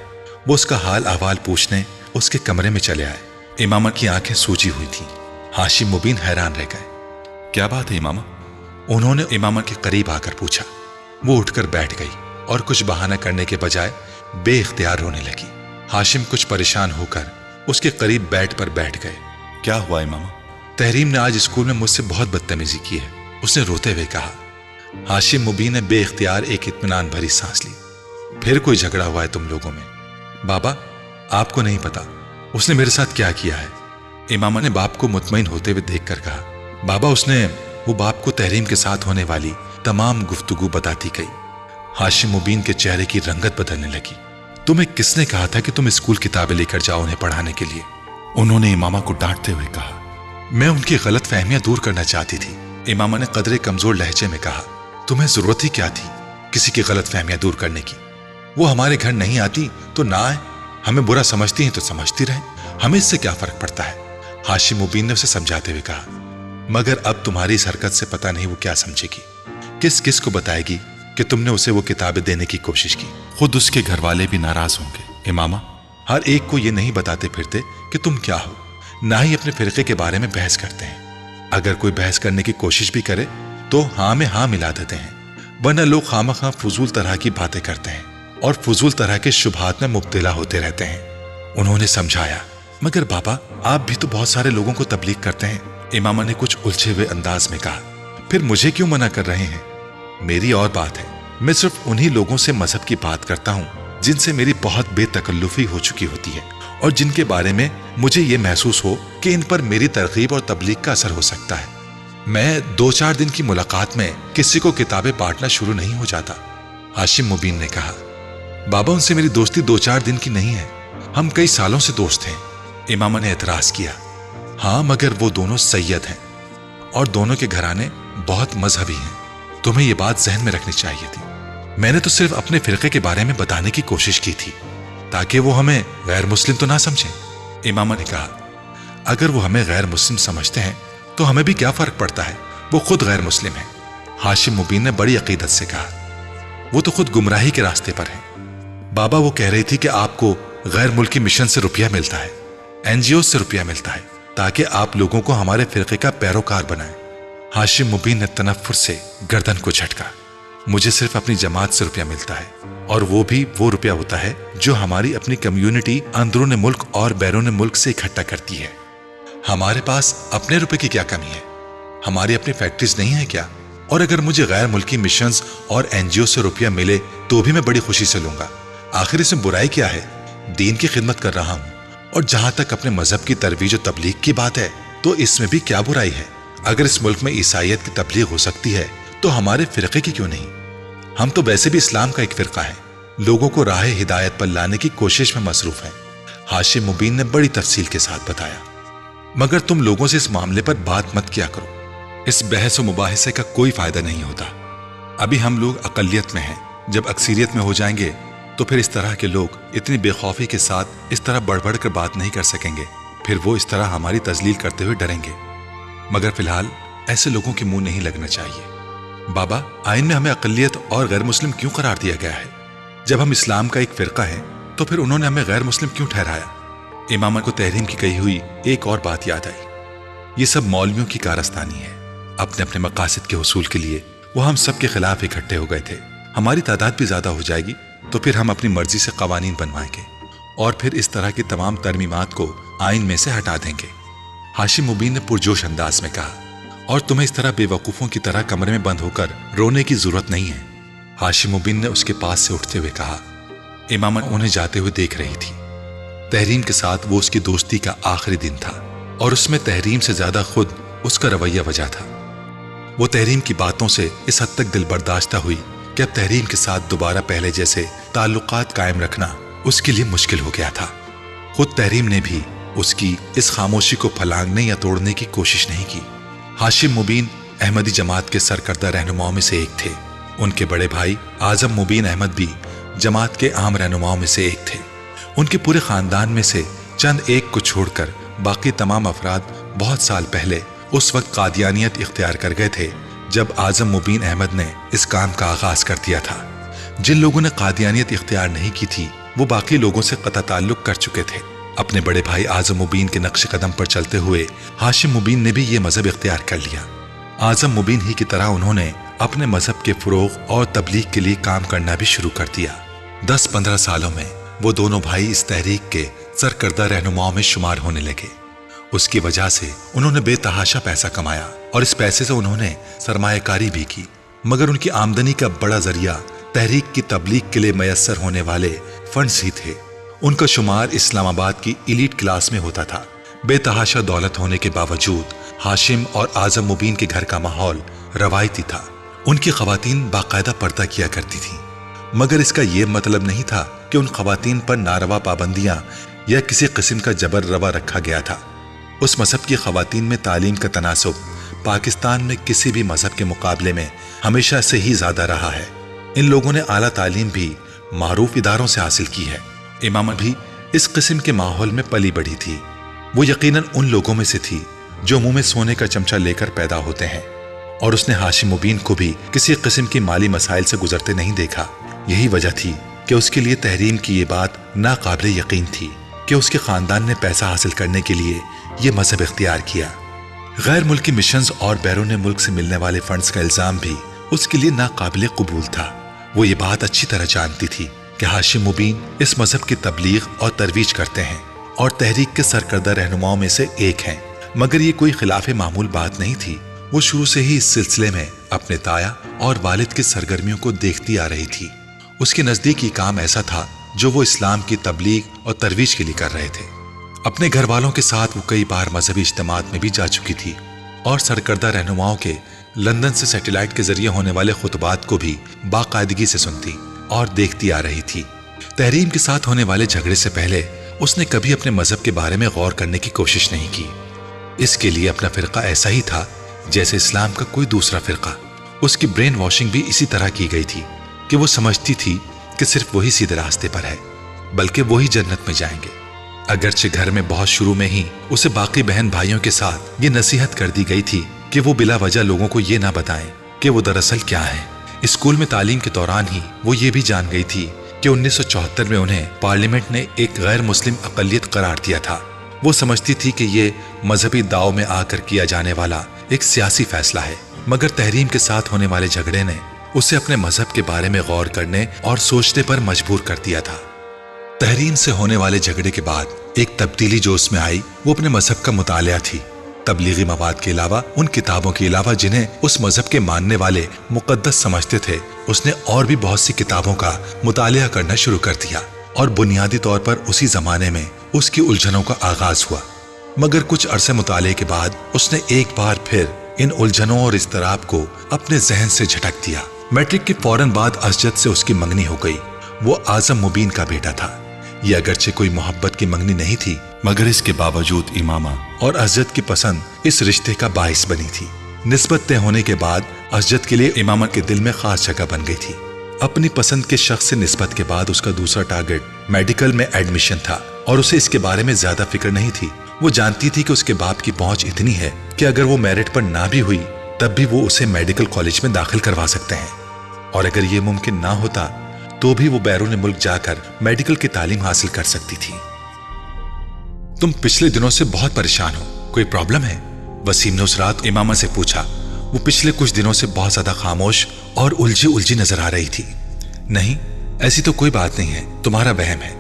वो उसका हाल अहवाल पूछने उसके कमरे में चले आए। इमामा की आंखें सूजी हुई थी। हाशिम मुबीन हैरान रह गए। क्या बात है इमामा? उन्होंने इमामा के करीब आकर पूछा। वो उठकर बैठ गई और कुछ बहाना करने के बजाय बेइख्तियार रोने लगी। हाशिम कुछ परेशान होकर उसके करीब बेड पर बैठ गए। क्या हुआ इमामा? तहरीम ने आज स्कूल में मुझसे बहुत बदतमीजी की है, उसने रोते हुए कहा। हाशिम मुबीन ने बेइख्तियार एक इत्मीनान भरी सांस ली। फिर कोई झगड़ा हुआ है तुम लोगों में? बाबा, आपको नहीं पता उसने मेरे साथ क्या किया है। इमामा ने बाप को मुतमईन होते हुए देखकर कहा। बाबा, उसने वो बाप को तहरीम के साथ होने वाली तमाम गुफ्तगू बताती गई। हाशिम मुबीन के चेहरे की रंगत बदलने लगी। तुम्हें किसने कहा था कि तुम स्कूल किताबें लेकर जाओ उन्हें पढ़ाने के लिए? उन्होंने इमामा को डांटते हुए कहा। मैं उनकी गलत फहमियां दूर करना चाहती थी। इमामा ने कदरे कमजोर लहजे में कहा। तुम्हें जरूरत ही क्या थी किसी की गलत फहमियां दूर करने की? वो हमारे घर नहीं आती तो ना आए, हमें बुरा समझती हैं तो समझती रहे, हमें इससे क्या फर्क पड़ता है? हाशिम मुबीन ने उसे समझाते हुए कहा। मगर अब तुम्हारी इस हरकत से पता नहीं वो क्या समझेगी, किस किस को बताएगी कि तुमने उसे वो किताबें देने की कोशिश की। खुद उसके घर वाले भी नाराज होंगे। इमामा, हर एक को ये नहीं बताते फिरते कि तुम क्या हो, ना ही अपने फिरके के बारे में बहस करते हैं। अगर कोई बहस करने की कोशिश भी करे तो हाँ में हाँ मिला देते हैं, वरना लोग खामखा फजूल तरह की बातें करते हैं और फजूल तरह के शुबहात में मुब्तला होते रहते हैं। उन्होंने समझाया। मगर बाबा, आप भी तो बहुत सारे लोगों को तबलीग करते हैं। इमामा ने कुछ उलझे हुए अंदाज में कहा। फिर मुझे क्यों मना कर रहे हैं? मेरी और बात है। मैं सिर्फ उन्हीं लोगों से मजहब की बात करता हूँ जिनसे मेरी बहुत बेतकल्लुफी हो चुकी होती है और जिनके बारे में मुझे ये महसूस हो कि इन पर मेरी तरगीब और तबलीग का असर हो सकता है। मैं 2-4 दिन की मुलाकात में किसी को किताबें बांटना शुरू नहीं हो जाता। हाशिम मुबीन ने कहा। बाबा, उनसे मेरी दोस्ती 2-4 दिन की नहीं है, ہم کئی سالوں سے دوست ہیں۔ امامہ نے اعتراض کیا، ہاں مگر وہ دونوں سید ہیں اور دونوں کے گھرانے بہت مذہبی ہیں، تمہیں یہ بات ذہن میں رکھنی چاہیے تھی۔ میں نے تو صرف اپنے فرقے کے بارے میں بتانے کی کوشش کی تھی تاکہ وہ ہمیں غیر مسلم تو نہ سمجھیں۔ امامہ نے کہا، اگر وہ ہمیں غیر مسلم سمجھتے ہیں تو ہمیں بھی کیا فرق پڑتا ہے، وہ خود غیر مسلم ہیں۔ ہاشم مبین نے بڑی عقیدت سے کہا، وہ تو خود گمراہی کے راستے پر ہیں۔ بابا وہ کہہ رہی تھی کہ آپ کو غیر ملکی مشن سے روپیہ ملتا ہے، NGO سے روپیہ ملتا ہے تاکہ آپ لوگوں کو ہمارے فرقے کا پیروکار بنائیں۔ ہاشم مبین نے تنفر سے گردن کو جھٹکا، مجھے صرف اپنی جماعت سے روپیہ ملتا ہے، اور وہ بھی وہ روپیہ ہوتا ہے جو ہماری اپنی کمیونٹی اندرون ملک اور بیرون ملک سے اکٹھا کرتی ہے۔ ہمارے پاس اپنے روپے کی کیا کمی ہے؟ ہماری اپنی فیکٹریز نہیں ہیں کیا؟ اور اگر مجھے غیر ملکی مشنز اور NGO سے روپیہ ملے تو بھی میں بڑی خوشی سے لوں گا۔ آخر اس میں برائی کیا ہے؟ دین کی خدمت کر رہا ہوں، اور جہاں تک اپنے مذہب کی ترویج و تبلیغ کی بات ہے تو اس میں بھی کیا برائی ہے؟ اگر اس ملک میں عیسائیت کی تبلیغ ہو سکتی ہے تو ہمارے فرقے کی کیوں نہیں؟ ہم تو ویسے بھی اسلام کا ایک فرقہ ہے، لوگوں کو راہ ہدایت پر لانے کی کوشش میں مصروف ہیں۔ ہاشم مبین نے بڑی تفصیل کے ساتھ بتایا، مگر تم لوگوں سے اس معاملے پر بات مت کیا کرو، اس بحث و مباحثے کا کوئی فائدہ نہیں ہوتا۔ ابھی ہم لوگ اقلیت میں ہیں، جب اکثریت میں ہو جائیں گے تو پھر اس طرح کے لوگ اتنی بے خوفی کے ساتھ اس طرح بڑھ بڑھ کر بات نہیں کر سکیں گے، پھر وہ اس طرح ہماری تذلیل کرتے ہوئے ڈریں گے۔ مگر فی الحال ایسے لوگوں کے منہ نہیں لگنا چاہیے۔ بابا، آئین میں ہمیں اقلیت اور غیر مسلم کیوں قرار دیا گیا ہے؟ جب ہم اسلام کا ایک فرقہ ہے تو پھر انہوں نے ہمیں غیر مسلم کیوں ٹھہرایا؟ امامہ کو تحریم کی کہی ہوئی ایک اور بات یاد آئی، یہ سب مولویوں کی کارستانی ہے۔ اپنے اپنے مقاصد کے حصول کے لیے وہ ہم سب کے خلاف اکٹھے ہو گئے تھے۔ ہماری تعداد بھی زیادہ ہو جائے گی تو پھر ہم اپنی مرضی سے قوانین بنوائیں گے اور پھر اس طرح کی تمام ترمیمات کو آئین میں سے ہٹا دیں گے۔ ہاشم مبین نے پرجوش انداز میں کہا، اور تمہیں اس طرح بے وقوفوں کی طرح کمرے میں بند ہو کر رونے کی ضرورت نہیں ہے۔ ہاشم مبین نے اس کے پاس سے اٹھتے ہوئے کہا، امامہ انہیں جاتے ہوئے دیکھ رہی تھی۔ تحریم کے ساتھ وہ اس کی دوستی کا آخری دن تھا اور اس میں تحریم سے زیادہ خود اس کا رویہ وجہ تھا۔ وہ تحریم کی باتوں سے اس حد تک دل برداشتہ ہوئی کہ اب تحریم کے ساتھ دوبارہ پہلے جیسے تعلقات قائم رکھنا اس کے لیے مشکل ہو گیا تھا۔ خود تحریم نے بھی اس کی اس خاموشی کو پھلانگنے یا توڑنے کی کوشش نہیں کی۔ ہاشم مبین احمدی جماعت کے سرکردہ رہنماؤں میں سے ایک تھے۔ ان کے بڑے بھائی اعظم مبین احمد بھی جماعت کے عام رہنماؤں میں سے ایک تھے۔ ان کے پورے خاندان میں سے چند ایک کو چھوڑ کر باقی تمام افراد بہت سال پہلے اس وقت قادیانیت اختیار کر گئے تھے جب اعظم مبین احمد نے اس کام کا آغاز کر دیا تھا۔ جن لوگوں نے قادیانیت اختیار نہیں کی تھی وہ باقی لوگوں سے قطع تعلق کر چکے تھے۔ اپنے بڑے بھائی اعظم مبین کے نقش قدم پر چلتے ہوئے ہاشم مبین نے بھی یہ مذہب اختیار کر لیا۔ اعظم مبین ہی کی طرح انہوں نے اپنے مذہب کے فروغ اور تبلیغ کے لیے کام کرنا بھی شروع کر دیا۔ 10-15 سالوں میں وہ دونوں بھائی اس تحریک کے سرکردہ رہنماؤں میں شمار ہونے لگے۔ اس کی وجہ سے انہوں نے بے تحاشا پیسہ کمایا اور اس پیسے سے انہوں نے سرمایہ کاری بھی کی، مگر ان کی آمدنی کا بڑا ذریعہ تحریک کی تبلیغ کے لیے میسر ہونے والے فنڈز ہی تھے۔ ان کا شمار اسلام آباد کی ایلیٹ کلاس میں ہوتا تھا۔ بے تحاشا دولت ہونے کے باوجود ہاشم اور اعظم مبین کے گھر کا ماحول روایتی تھا۔ ان کی خواتین باقاعدہ پردہ کیا کرتی تھیں، مگر اس کا یہ مطلب نہیں تھا کہ ان خواتین پر ناروا پابندیاں یا کسی قسم کا جبر روا رکھا گیا تھا۔ اس مذہب کی خواتین میں تعلیم کا تناسب پاکستان میں کسی بھی مذہب کے مقابلے میں ہمیشہ سے ہی زیادہ رہا ہے۔ ان لوگوں نے اعلیٰ تعلیم بھی معروف اداروں سے حاصل کی ہے۔ امامہ بھی اس قسم کے ماحول میں پلی بڑھی تھی۔ وہ یقیناً ان لوگوں میں سے تھی جو منہ میں سونے کا چمچہ لے کر پیدا ہوتے ہیں، اور اس نے ہاشم مبین کو بھی کسی قسم کی مالی مسائل سے گزرتے نہیں دیکھا۔ یہی وجہ تھی کہ اس کے لیے تحریم کی یہ بات ناقابل یقین تھی کہ اس کے خاندان نے پیسہ حاصل کرنے کے لیے یہ مذہب اختیار کیا۔ غیر ملکی مشنز اور بیرون ملک سے ملنے والے فنڈز کا الزام بھی اس کے لیے ناقابل قبول تھا۔ وہ یہ بات اچھی طرح جانتی تھی کہ ہاشم مبین اس مذہب کی تبلیغ اور ترویج کرتے ہیں اور تحریک کے سرکردہ رہنماؤں میں سے ایک ہیں، مگر یہ کوئی خلاف معمول بات نہیں تھی۔ وہ شروع سے ہی اس سلسلے میں اپنے تایا اور والد کی سرگرمیوں کو دیکھتی آ رہی تھی۔ اس کے نزدیک یہ کام ایسا تھا جو وہ اسلام کی تبلیغ اور ترویج کے لیے کر رہے تھے۔ اپنے گھر والوں کے ساتھ وہ کئی بار مذہبی اجتماعات میں بھی جا چکی تھی اور سرکردہ رہنماؤں کے لندن سے سیٹلائٹ کے ذریعے ہونے والے خطبات کو بھی باقاعدگی سے سنتی اور دیکھتی آ رہی تھی۔ تحریم کے ساتھ ہونے والے جھگڑے سے پہلے اس نے کبھی اپنے مذہب کے بارے میں غور کرنے کی کوشش نہیں کی۔ اس کے لیے اپنا فرقہ ایسا ہی تھا جیسے اسلام کا کوئی دوسرا فرقہ۔ اس کی برین واشنگ بھی اسی طرح کی گئی تھی کہ وہ سمجھتی تھی کہ صرف وہی سیدھے راستے پر ہے، بلکہ وہی جنت میں جائیں گے۔ اگرچہ گھر میں بہت شروع میں ہی اسے باقی بہن بھائیوں کے ساتھ یہ نصیحت کر دی گئی تھی کہ وہ بلا وجہ لوگوں کو یہ نہ بتائیں کہ وہ دراصل کیا ہے۔ اسکول میں تعلیم کے دوران ہی وہ یہ بھی جان گئی تھی کہ 1974 میں انہیں پارلیمنٹ نے ایک غیر مسلم اقلیت قرار دیا تھا۔ وہ سمجھتی تھی کہ یہ مذہبی داؤ میں آ کر کیا جانے والا ایک سیاسی فیصلہ ہے، مگر تحریم کے ساتھ ہونے والے جھگڑے نے اسے اپنے مذہب کے بارے میں غور کرنے اور سوچنے پر مجبور کر دیا تھا۔ تحریم سے ہونے والے جھگڑے کے بعد ایک تبدیلی جو اس میں آئی وہ اپنے مذہب کا مطالعہ تھی۔ تبلیغی مواد کے علاوہ، ان کتابوں کے علاوہ جنہیں اس مذہب کے ماننے والے مقدس سمجھتے تھے، اس نے اور بھی بہت سی کتابوں کا مطالعہ کرنا شروع کر دیا، اور بنیادی طور پر اسی زمانے میں اس کی الجھنوں کا آغاز ہوا۔ مگر کچھ عرصے مطالعے کے بعد اس نے ایک بار پھر ان الجھنوں اور اضطراب کو اپنے ذہن سے جھٹک دیا۔ میٹرک کے فوراً بعد اسجد سے اس کی منگنی ہو گئی۔ وہ اعظم مبین کا بیٹا تھا۔ یہ اگرچہ کوئی محبت کی منگنی نہیں تھی، مگر اس کے باوجود امامہ اور اسجد کی پسند اس رشتے کا باعث بنی تھی۔ نسبت طے ہونے کے بعد اسجد کے لیے امامہ کے دل میں خاص جگہ بن گئی تھی۔ اپنی پسند کے شخص سے نسبت کے بعد اس کا دوسرا ٹارگٹ میڈیکل میں ایڈمیشن تھا، اور اسے اس کے بارے میں زیادہ فکر نہیں تھی۔ وہ جانتی تھی کہ اس کے باپ کی پہنچ اتنی ہے کہ اگر وہ میرٹ پر نہ بھی ہوئی تب بھی وہ اسے میڈیکل کالج میں داخل کروا سکتے ہیں، اور اگر یہ ممکن نہ ہوتا تو بھی وہ بیرون ملک جا کر میڈیکل کی تعلیم حاصل کر سکتی تھی۔ تم پچھلے دنوں سے بہت پریشان ہو، کوئی پرابلم ہے؟ وسیم نے اس رات امامہ سے پوچھا۔ وہ پچھلے کچھ دنوں سے بہت زیادہ خاموش اور الجھی نظر آ رہی تھی۔ نہیں، ایسی تو کوئی بات نہیں ہے، تمہارا وہم ہے۔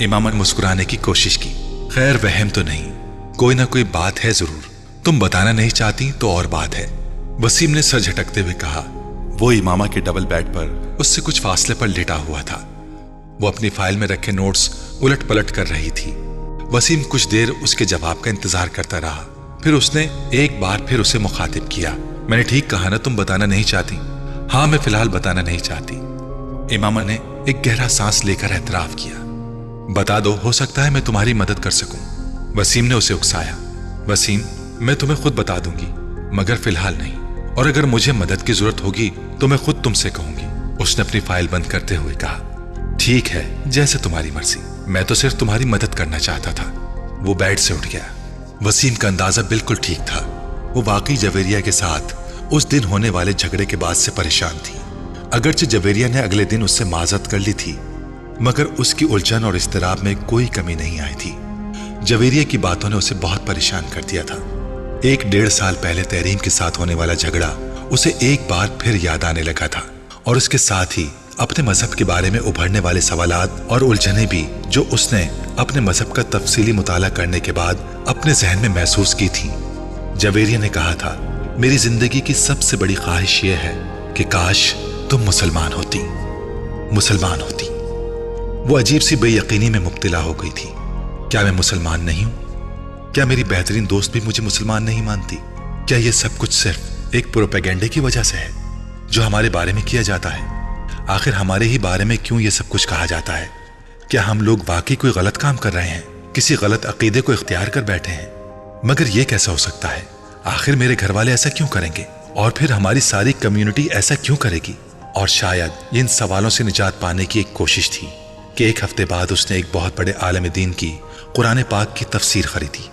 امامہ نے مسکرانے کی کوشش کی۔ خیر، وہم تو نہیں، کوئی نہ کوئی بات ہے ضرور، تم بتانا نہیں چاہتی تو اور بات ہے۔ وسیم نے سر جھٹکتے ہوئے کہا۔ وہ امامہ کے ڈبل بیڈ پر اس سے کچھ فاصلے پر لیٹا ہوا تھا۔ وہ اپنی فائل میں رکھے نوٹس الٹ پلٹ کر رہی تھی۔ وسیم کچھ دیر اس کے جواب کا انتظار کرتا رہا، پھر اس نے ایک بار پھر اسے مخاطب کیا۔ میں نے ٹھیک کہا نا، تم بتانا نہیں چاہتی؟ ہاں، میں فی الحال بتانا نہیں چاہتی۔ امامہ نے ایک گہرا سانس لے کر اعتراف کیا۔ بتا دو، ہو سکتا ہے میں تمہاری مدد کر سکوں۔ وسیم نے اسے اکسایا۔ وسیم، میں تمہیں خود بتا دوں گی، مگر فی الحال نہیں، اور اگر مجھے مدد کی ضرورت ہوگی تو میں خود تم سے کہوں گی۔ اس نے اپنی فائل بند کرتے ہوئے کہا۔ ٹھیک ہے، جیسے تمہاری مرضی، میں تو صرف تمہاری مدد کرنا چاہتا تھا۔ وہ بیڈ سے اٹھ گیا۔ وسیم کا اندازہ بالکل ٹھیک تھا۔ وہ واقعی جویریہ کے ساتھ اس دن ہونے والے جھگڑے کے بعد سے پریشان تھی۔ اگرچہ جویریہ نے اگلے دن اس سے معذرت کر لی تھی، مگر اس کی الجھن اور اضطراب میں کوئی کمی نہیں آئی تھی۔ جویریہ کی باتوں نے اسے بہت پریشان کر دیا تھا۔ 1.5 سال پہلے تحریم کے ساتھ ہونے والا جھگڑا اسے ایک بار پھر یاد آنے لگا تھا، اور اس کے ساتھ ہی اپنے مذہب کے بارے میں ابھرنے والے سوالات اور الجھنیں بھی، جو اس نے اپنے مذہب کا تفصیلی مطالعہ کرنے کے بعد اپنے ذہن میں محسوس کی تھیں۔ جویریہ نے کہا تھا، میری زندگی کی سب سے بڑی خواہش یہ ہے کہ کاش تم مسلمان ہوتی۔ وہ عجیب سی بے یقینی میں مبتلا ہو گئی تھی۔ کیا میں مسلمان نہیں ہوں؟ کیا میری بہترین دوست بھی مجھے مسلمان نہیں مانتی؟ کیا یہ سب کچھ صرف ایک پروپیگنڈے کی وجہ سے ہے جو ہمارے بارے میں کیا جاتا ہے؟ آخر ہمارے ہی بارے میں کیوں یہ سب کچھ کہا جاتا ہے؟ کیا ہم لوگ واقعی کوئی غلط کام کر رہے ہیں، کسی غلط عقیدے کو اختیار کر بیٹھے ہیں؟ مگر یہ کیسا ہو سکتا ہے؟ آخر میرے گھر والے ایسا کیوں کریں گے، اور پھر ہماری ساری کمیونٹی ایسا کیوں کرے گی؟ اور شاید ان سوالوں سے نجات پانے کی ایک کوشش تھی کہ ایک ہفتے بعد اس نے ایک بہت بڑے عالم دین کی قرآن پاک کی تفسیر خریدی۔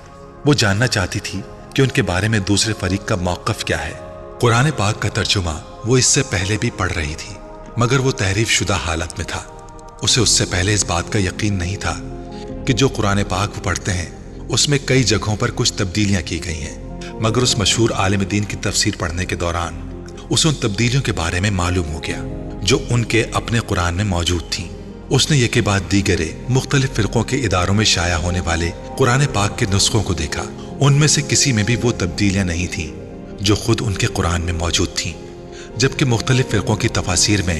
وہ جاننا چاہتی تھی کہ ان کے بارے میں دوسرے فریق کا موقف کیا ہے۔ قرآن پاک کا ترجمہ وہ اس سے پہلے بھی پڑھ رہی تھی، مگر وہ تحریف شدہ حالت میں تھا۔ اسے اس سے پہلے اس بات کا یقین نہیں تھا کہ جو قرآن پاک وہ پڑھتے ہیں اس میں کئی جگہوں پر کچھ تبدیلیاں کی گئی ہیں، مگر اس مشہور عالم دین کی تفسیر پڑھنے کے دوران اسے ان تبدیلیوں کے بارے میں معلوم ہو گیا جو ان کے اپنے قرآن میں موجود تھیں۔ اس نے یہ کے بعد دیگر مختلف فرقوں کے اداروں میں شائع ہونے والے قرآن پاک کے نسخوں کو دیکھا۔ ان میں سے کسی میں بھی وہ تبدیلیاں نہیں تھیں جو خود ان کے قرآن میں موجود تھیں، جبکہ مختلف فرقوں کی تفاسیر میں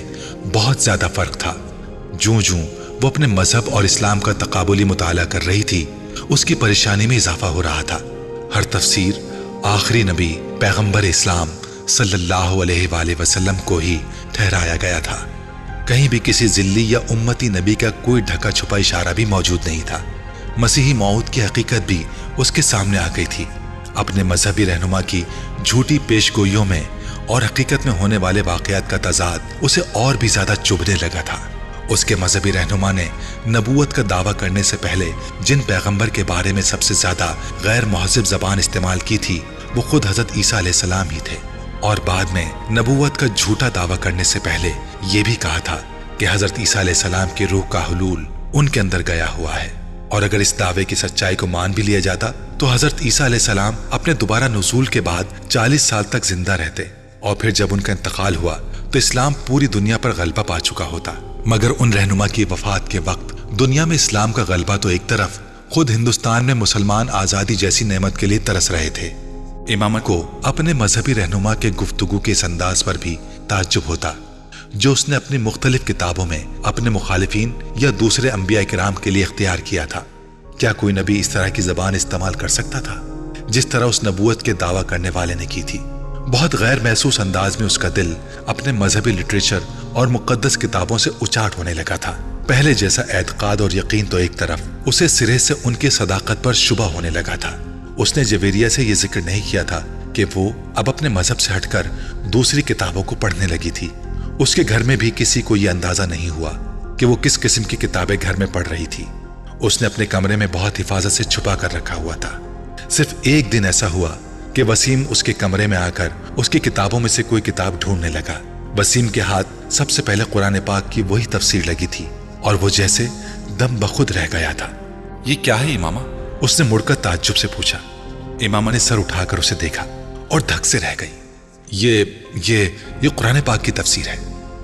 بہت زیادہ فرق تھا۔ جوں جوں وہ اپنے مذہب اور اسلام کا تقابلی مطالعہ کر رہی تھی، اس کی پریشانی میں اضافہ ہو رہا تھا۔ ہر تفسیر آخری نبی پیغمبر اسلام صلی اللہ علیہ وآلہ وسلم کو ہی ٹھہرایا گیا تھا۔ کہیں بھی کسی ذلی یا امتی نبی کا کوئی ڈھکا چھپا اشارہ بھی موجود نہیں تھا۔ मसीही मौत की हकीकत भी उसके सामने आ गई थी। अपने मजहबी रहनुमा की झूठी पेशगोइयों में और हकीकत में होने वाले वाकयात का तजाद उसे और भी ज्यादा चुभने लगा था। उसके मजहबी रहनुमा ने नबूवत का दावा करने से पहले जिन पैगंबर के बारे में सबसे ज्यादा गैर महज़िब जबान इस्तेमाल की थी वो खुद हजरत ईसा अलैहिस्सलाम ही थे, और बाद में नबूवत का झूठा दावा करने से पहले ये भी कहा था कि हजरत ईसा अलैहिस्सलाम की रूह का हुलूल उनके अंदर गया हुआ है। और अगर इस दावे की सच्चाई को मान भी लिया जाता तो हजरत ईसा अलैहिस्सलाम अपने दोबारा नुज़ूल के बाद 40 साल तक जिंदा रहते, और फिर जब उनका इंतकाल हुआ तो इस्लाम पूरी दुनिया पर गलबा पा चुका होता। मगर उन रहनुमा की वफात के वक्त दुनिया में इस्लाम का गलबा तो एक तरफ, खुद हिंदुस्तान में मुसलमान आजादी जैसी नेमत के लिए तरस रहे थे। इमाम को अपने मजहबी रहनुमा के गुफ्तगू के इस अंदाज पर भी ताज्जुब होता जो उसने अपनी मुख्तलिफ किताबों में अपने मुखालिफिन या दूसरे अंबिया किराम के लिए इख्तियार किया था। क्या कोई नबी इस तरह की जबान इस्तेमाल कर सकता था जिस तरह उस नबूवत के दावा करने वाले ने की थी? बहुत गैर महसूस अंदाज में उसका दिल अपने मजहबी लिटरेचर और मुकद्दस किताबों से उचाट होने लगा था। पहले जैसा एतकाद और यकीन तो एक तरफ, उसे सिरे से उनकी सदाकत पर शुबा होने लगा था। उसने जवेरिया से यह जिक्र नहीं किया था कि वो अब अपने मजहब से हटकर दूसरी किताबों को पढ़ने लगी थी। उसके घर में भी किसी को यह अंदाजा नहीं हुआ कि वो किस किस्म की किताबें घर में पढ़ रही थी। उसने अपने कमरे में बहुत हिफाजत से छुपा कर रखा हुआ था। सिर्फ एक दिन ऐसा हुआ कि वसीम उसके कमरे में आकर उसकी किताबों में से कोई किताब ढूंढने लगा। वसीम के हाथ सबसे पहले कुरान पाक की वही तफसीर लगी थी और वो जैसे दम बखुद रह गया था। ये क्या है इमामा? उसने मुड़कर ताज्जुब से पूछा। इमामा ने सर उठाकर उसे देखा और धक से रह गई। ये कुरान पाक की तफसीर है।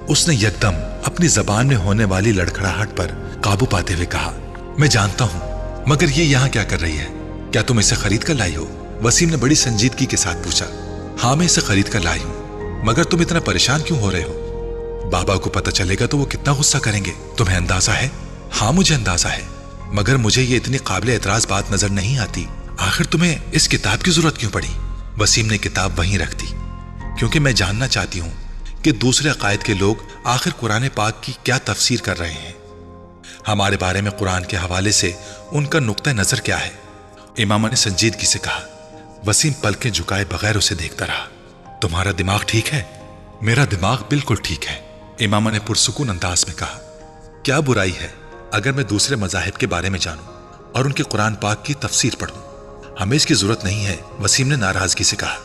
उसने यकदम अपनी जबान में होने वाली लड़खड़ाहट पर काबू पाते हुए कहा, मैं जानता हूं, मगर ये यहाँ क्या कर रही है? क्या तुम इसे खरीद कर लाई हो? वसीम ने बड़ी संजीदगी के साथ पूछा। हाँ, मैं इसे खरीद कर लाई हूं, मगर तुम इतना परेशान क्यों हो रहे हो? बाबा को पता चलेगा तो वो कितना गुस्सा करेंगे, तुम्हें अंदाजा है? हाँ, मुझे अंदाजा है, मगर मुझे ये इतनी काबिल एतराज बात नजर नहीं आती। आखिर तुम्हें इस किताब की जरूरत क्यों पड़ी? वसीम ने किताब वहीं रख दी। क्योंकि मैं जानना चाहती हूं कि दूसरे अकायद के लोग आखिर कुरान पाक की क्या तफसीर कर रहे हैं। हमारे बारे में कुरान के हवाले से उनका नुक्ता नजर क्या है? इमामा ने संजीदगी से कहा। वसीम पलकें झुकाए बगैर उसे देखता रहा। तुम्हारा दिमाग ठीक है? मेरा दिमाग बिल्कुल ठीक है, इमामा ने पुरसुकून अंदाज में कहा। क्या बुराई है अगर मैं दूसरे मजाहिब के बारे में जानूं और उनके कुरान पाक की तफसीर पढ़ूं? हमें इसकी जरूरत नहीं है, वसीम ने नाराजगी से कहा।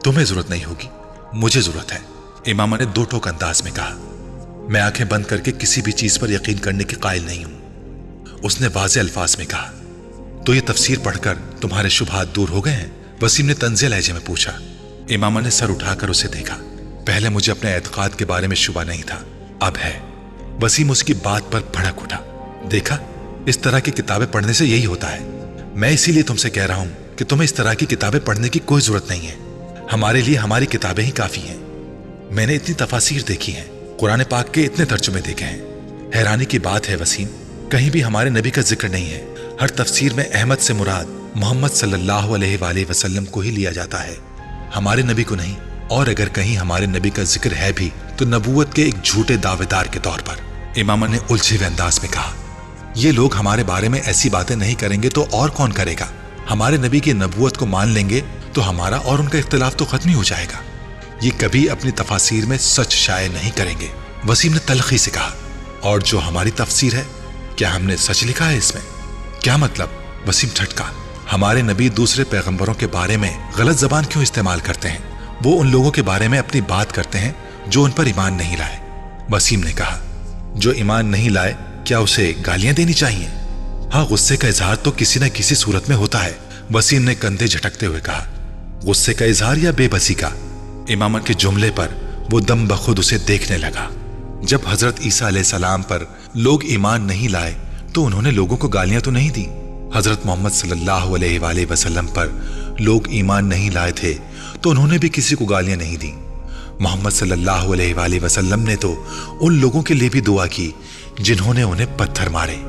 तुम्हें जरूरत नहीं होगी, मुझे जरूरत है, इमामा ने दो टोक अंदाज में कहा। मैं आंखें बंद करके किसी भी चीज पर यकीन करने के कायल नहीं हूं, उसने वाज़े अल्फाज में कहा। तो ये तफसीर पढ़कर तुम्हारे शुबहात दूर हो गए हैं? वसीम ने तंज़े लहजे में पूछा। इमामा ने सर उठाकर उसे देखा। पहले मुझे अपने एतकाद के बारे में शुबा नहीं था, अब है। वसीम उसकी बात पर भड़क उठा। देखा, इस तरह की किताबें पढ़ने से यही होता है। मैं इसीलिए तुमसे कह रहा हूं कि तुम्हें इस तरह की किताबें पढ़ने की कोई जरूरत नहीं है। हमारे लिए हमारी किताबें ही काफी हैं। मैंने इतनी तफासीर देखी हैं, कुरान पाक के इतने तर्जुमे देखे हैं। हैरानी की बात है वसीम, कहीं भी हमारे नबी का जिक्र नहीं है। हर तफसीर में अहमद से मुराद मोहम्मद सल्लल्लाहु अलैहि वसल्लम को ही लिया जाता है, हमारे नबी को नहीं। और अगर कहीं हमारे नबी का जिक्र है भी तो नबूवत के एक झूठे दावेदार के तौर पर, इमामा ने उलझे हुए अंदाज में कहा। ये लोग हमारे बारे में ऐसी बातें नहीं करेंगे तो और कौन करेगा? हमारे नबी की नबूवत को मान लेंगे तो हमारा और उनका इख्तिलाफ तो खत्म ही हो जाएगा। ये कभी अपनी तफासीर में सच शाये नहीं करेंगे, वसीम ने तलखी से कहा। और जो हमारी तफसीर है, क्या हमने सच लिखा है इसमें? क्या मतलब? वसीम ठटका। हमारे नबी दूसरे पैगंबरों के बारे में गलत जबान क्यों इस्तेमाल करते हैं? वो उन लोगों के बारे में अपनी बात करते हैं जो उन पर ईमान नहीं लाए। वसीम ने कहा। जो ईमान नहीं लाए, क्या उसे गालियां देनी चाहिए? हाँ, गुस्से का इजहार तो किसी न किसी सूरत में होता है, वसीम ने कंधे झटकते हुए कहा। गुस्से का इजहार या बेबसी का? इमाम के जुमले पर वो दम बखुद उसे देखने लगा। जब हजरत ईसा अलैहिस्सलाम पर लोग ईमान नहीं लाए तो उन्होंने लोगों को गालियां तो नहीं दी। हजरत मोहम्मद सल्लल्लाहु अलैहि वसल्लम पर लोग ईमान नहीं लाए थे तो उन्होंने भी किसी को गालियां नहीं दी। मोहम्मद सल्लल्लाहु अलैहि वसल्लम ने तो उन लोगों के लिए भी दुआ की जिन्होंने उन्हें पत्थर मारे।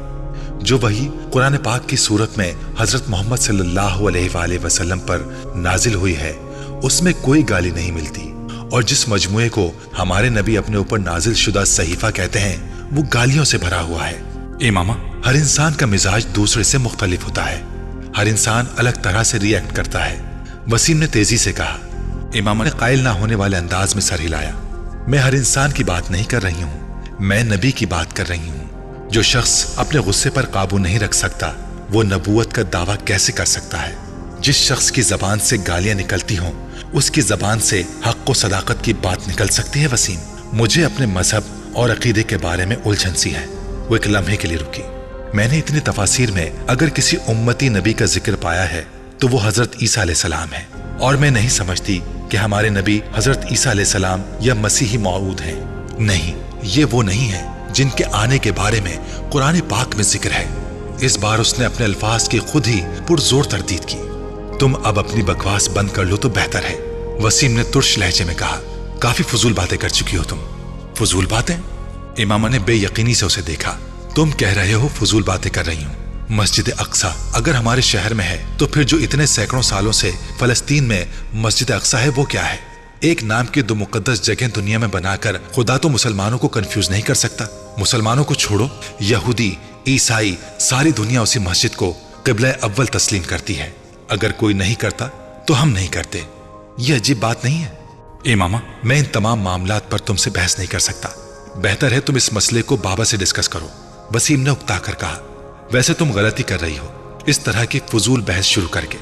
जो वही कुरान पाक की सूरत में हजरत मोहम्मद सल्लल्लाहु अलैहि वसल्लम पर नाजिल हुई है, उसमें कोई गाली नहीं मिलती। और जिस मजमुए को हमारे नबी अपने ऊपर नाजिल शुदा सहीफा कहते हैं, वो गालियों से भरा हुआ है। इमामा, ہر انسان کا مزاج دوسرے سے مختلف ہوتا ہے، ہر انسان الگ طرح سے ری ایکٹ کرتا ہے۔ وسیم نے تیزی سے کہا۔ امامہ نے قائل نہ ہونے والے انداز میں سر ہلایا۔ میں ہر انسان کی بات نہیں کر رہی ہوں، میں نبی کی بات کر رہی ہوں۔ جو شخص اپنے غصے پر قابو نہیں رکھ سکتا وہ نبوت کا دعویٰ کیسے کر سکتا ہے؟ جس شخص کی زبان سے گالیاں نکلتی ہوں اس کی زبان سے حق و صداقت کی بات نکل سکتی ہے؟ وسیم، مجھے اپنے مذہب اور عقیدے کے بارے میں الجھن سی ہے۔ وہ ایک لمحے کے لیے رکی۔ میں نے اتنی تفاسیر میں اگر کسی امتی نبی کا ذکر پایا ہے تو وہ حضرت عیسیٰ علیہ السلام ہے، اور میں نہیں سمجھتی کہ ہمارے نبی حضرت عیسیٰ علیہ السلام یا مسیحی موعود ہیں۔ نہیں، یہ وہ نہیں ہے جن کے آنے کے بارے میں قرآن پاک میں ذکر ہے۔ اس بار اس نے اپنے الفاظ کی خود ہی پرزور تردید کی۔ تم اب اپنی بکواس بند کر لو تو بہتر ہے، وسیم نے ترش لہجے میں کہا۔ کافی فضول باتیں کر چکی ہو تم۔ فضول باتیں؟ امامہ نے بے یقینی سے اسے دیکھا۔ تم کہہ رہے ہو فضول باتیں کر رہی ہوں؟ مسجد اقصی اگر ہمارے شہر میں ہے تو پھر جو اتنے سینکڑوں سالوں سے فلسطین میں مسجد اقصی ہے وہ کیا ہے؟ ایک نام کی دو مقدس جگہیں دنیا میں بنا کر خدا تو مسلمانوں کو کنفیوز نہیں کر سکتا۔ مسلمانوں کو چھوڑو، یہودی، عیسائی، ساری دنیا اسی مسجد کو قبلہ اول تسلیم کرتی ہے۔ اگر کوئی نہیں کرتا تو ہم نہیں کرتے۔ یہ عجیب بات نہیں ہے؟ امامہ، میں ان تمام معاملات پر تم سے بحث نہیں کر سکتا۔ بہتر ہے تم اس مسئلے کو بابا سے ڈسکس کرو، وسیم نے اکتا کر کہا۔ ویسے تم غلطی کر رہی ہو اس طرح کی فضول بحث شروع کر کے۔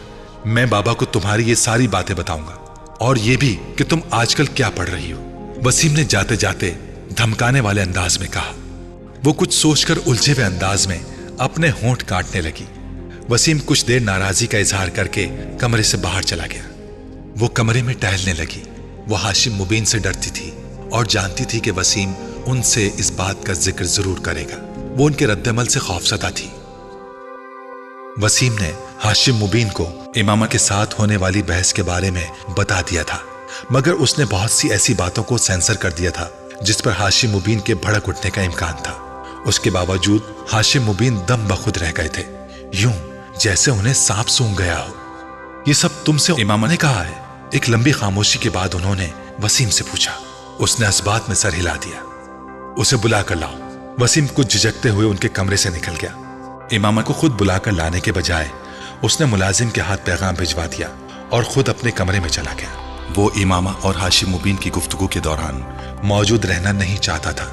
میں بابا کو تمہاری یہ ساری باتیں بتاؤں گا، اور یہ بھی کہ تم آج کل کیا پڑھ رہی ہو، وسیم نے جاتے جاتے دھمکانے والے انداز میں کہا۔ وہ کچھ سوچ کر الجھے ہوئے انداز میں اپنے ہونٹ کاٹنے لگی۔ وسیم کچھ دیر ناراضی کا اظہار کر کے کمرے سے باہر چلا گیا۔ وہ کمرے میں ٹہلنے لگی۔ وہ ہاشم مبین سے ڈرتی تھی اور جانتی تھی کہ وسیم ان سے اس بات کا ذکر ضرور کرے گا۔ وہ ان کے رد عمل سے خوفزدہ تھی۔ وسیم نے ہاشم مبین کو امامہ کے ساتھ ہونے والی بحث کے بارے میں بتا دیا تھا، مگر اس نے بہت سی ایسی باتوں کو سینسر کر دیا تھا جس پر ہاشم مبین کے بھڑک اٹھنے کا امکان تھا۔ اس کے باوجود ہاشم مبین دم بخود رہ گئے تھے، یوں جیسے انہیں سانپ سونگھ گیا ہو۔ یہ سب تم سے امامہ نے کہا ہے؟ ایک لمبی خاموشی کے بعد انہوں نے وسیم سے پوچھا۔ اس نے اسبات میں سر ہلا دیا۔ اسے بلا کر لاؤ۔ وسیم کچھ جھجکتے ہوئے ان کے کمرے سے نکل گیا۔ امامہ کو خود بلا کر لانے کے بجائے اس نے ملازم کے ہاتھ پیغام بھجوا دیا اور خود اپنے کمرے میں چلا گیا۔ وہ امامہ اور ہاشم مبین کی گفتگو کے دوران موجود رہنا نہیں چاہتا تھا۔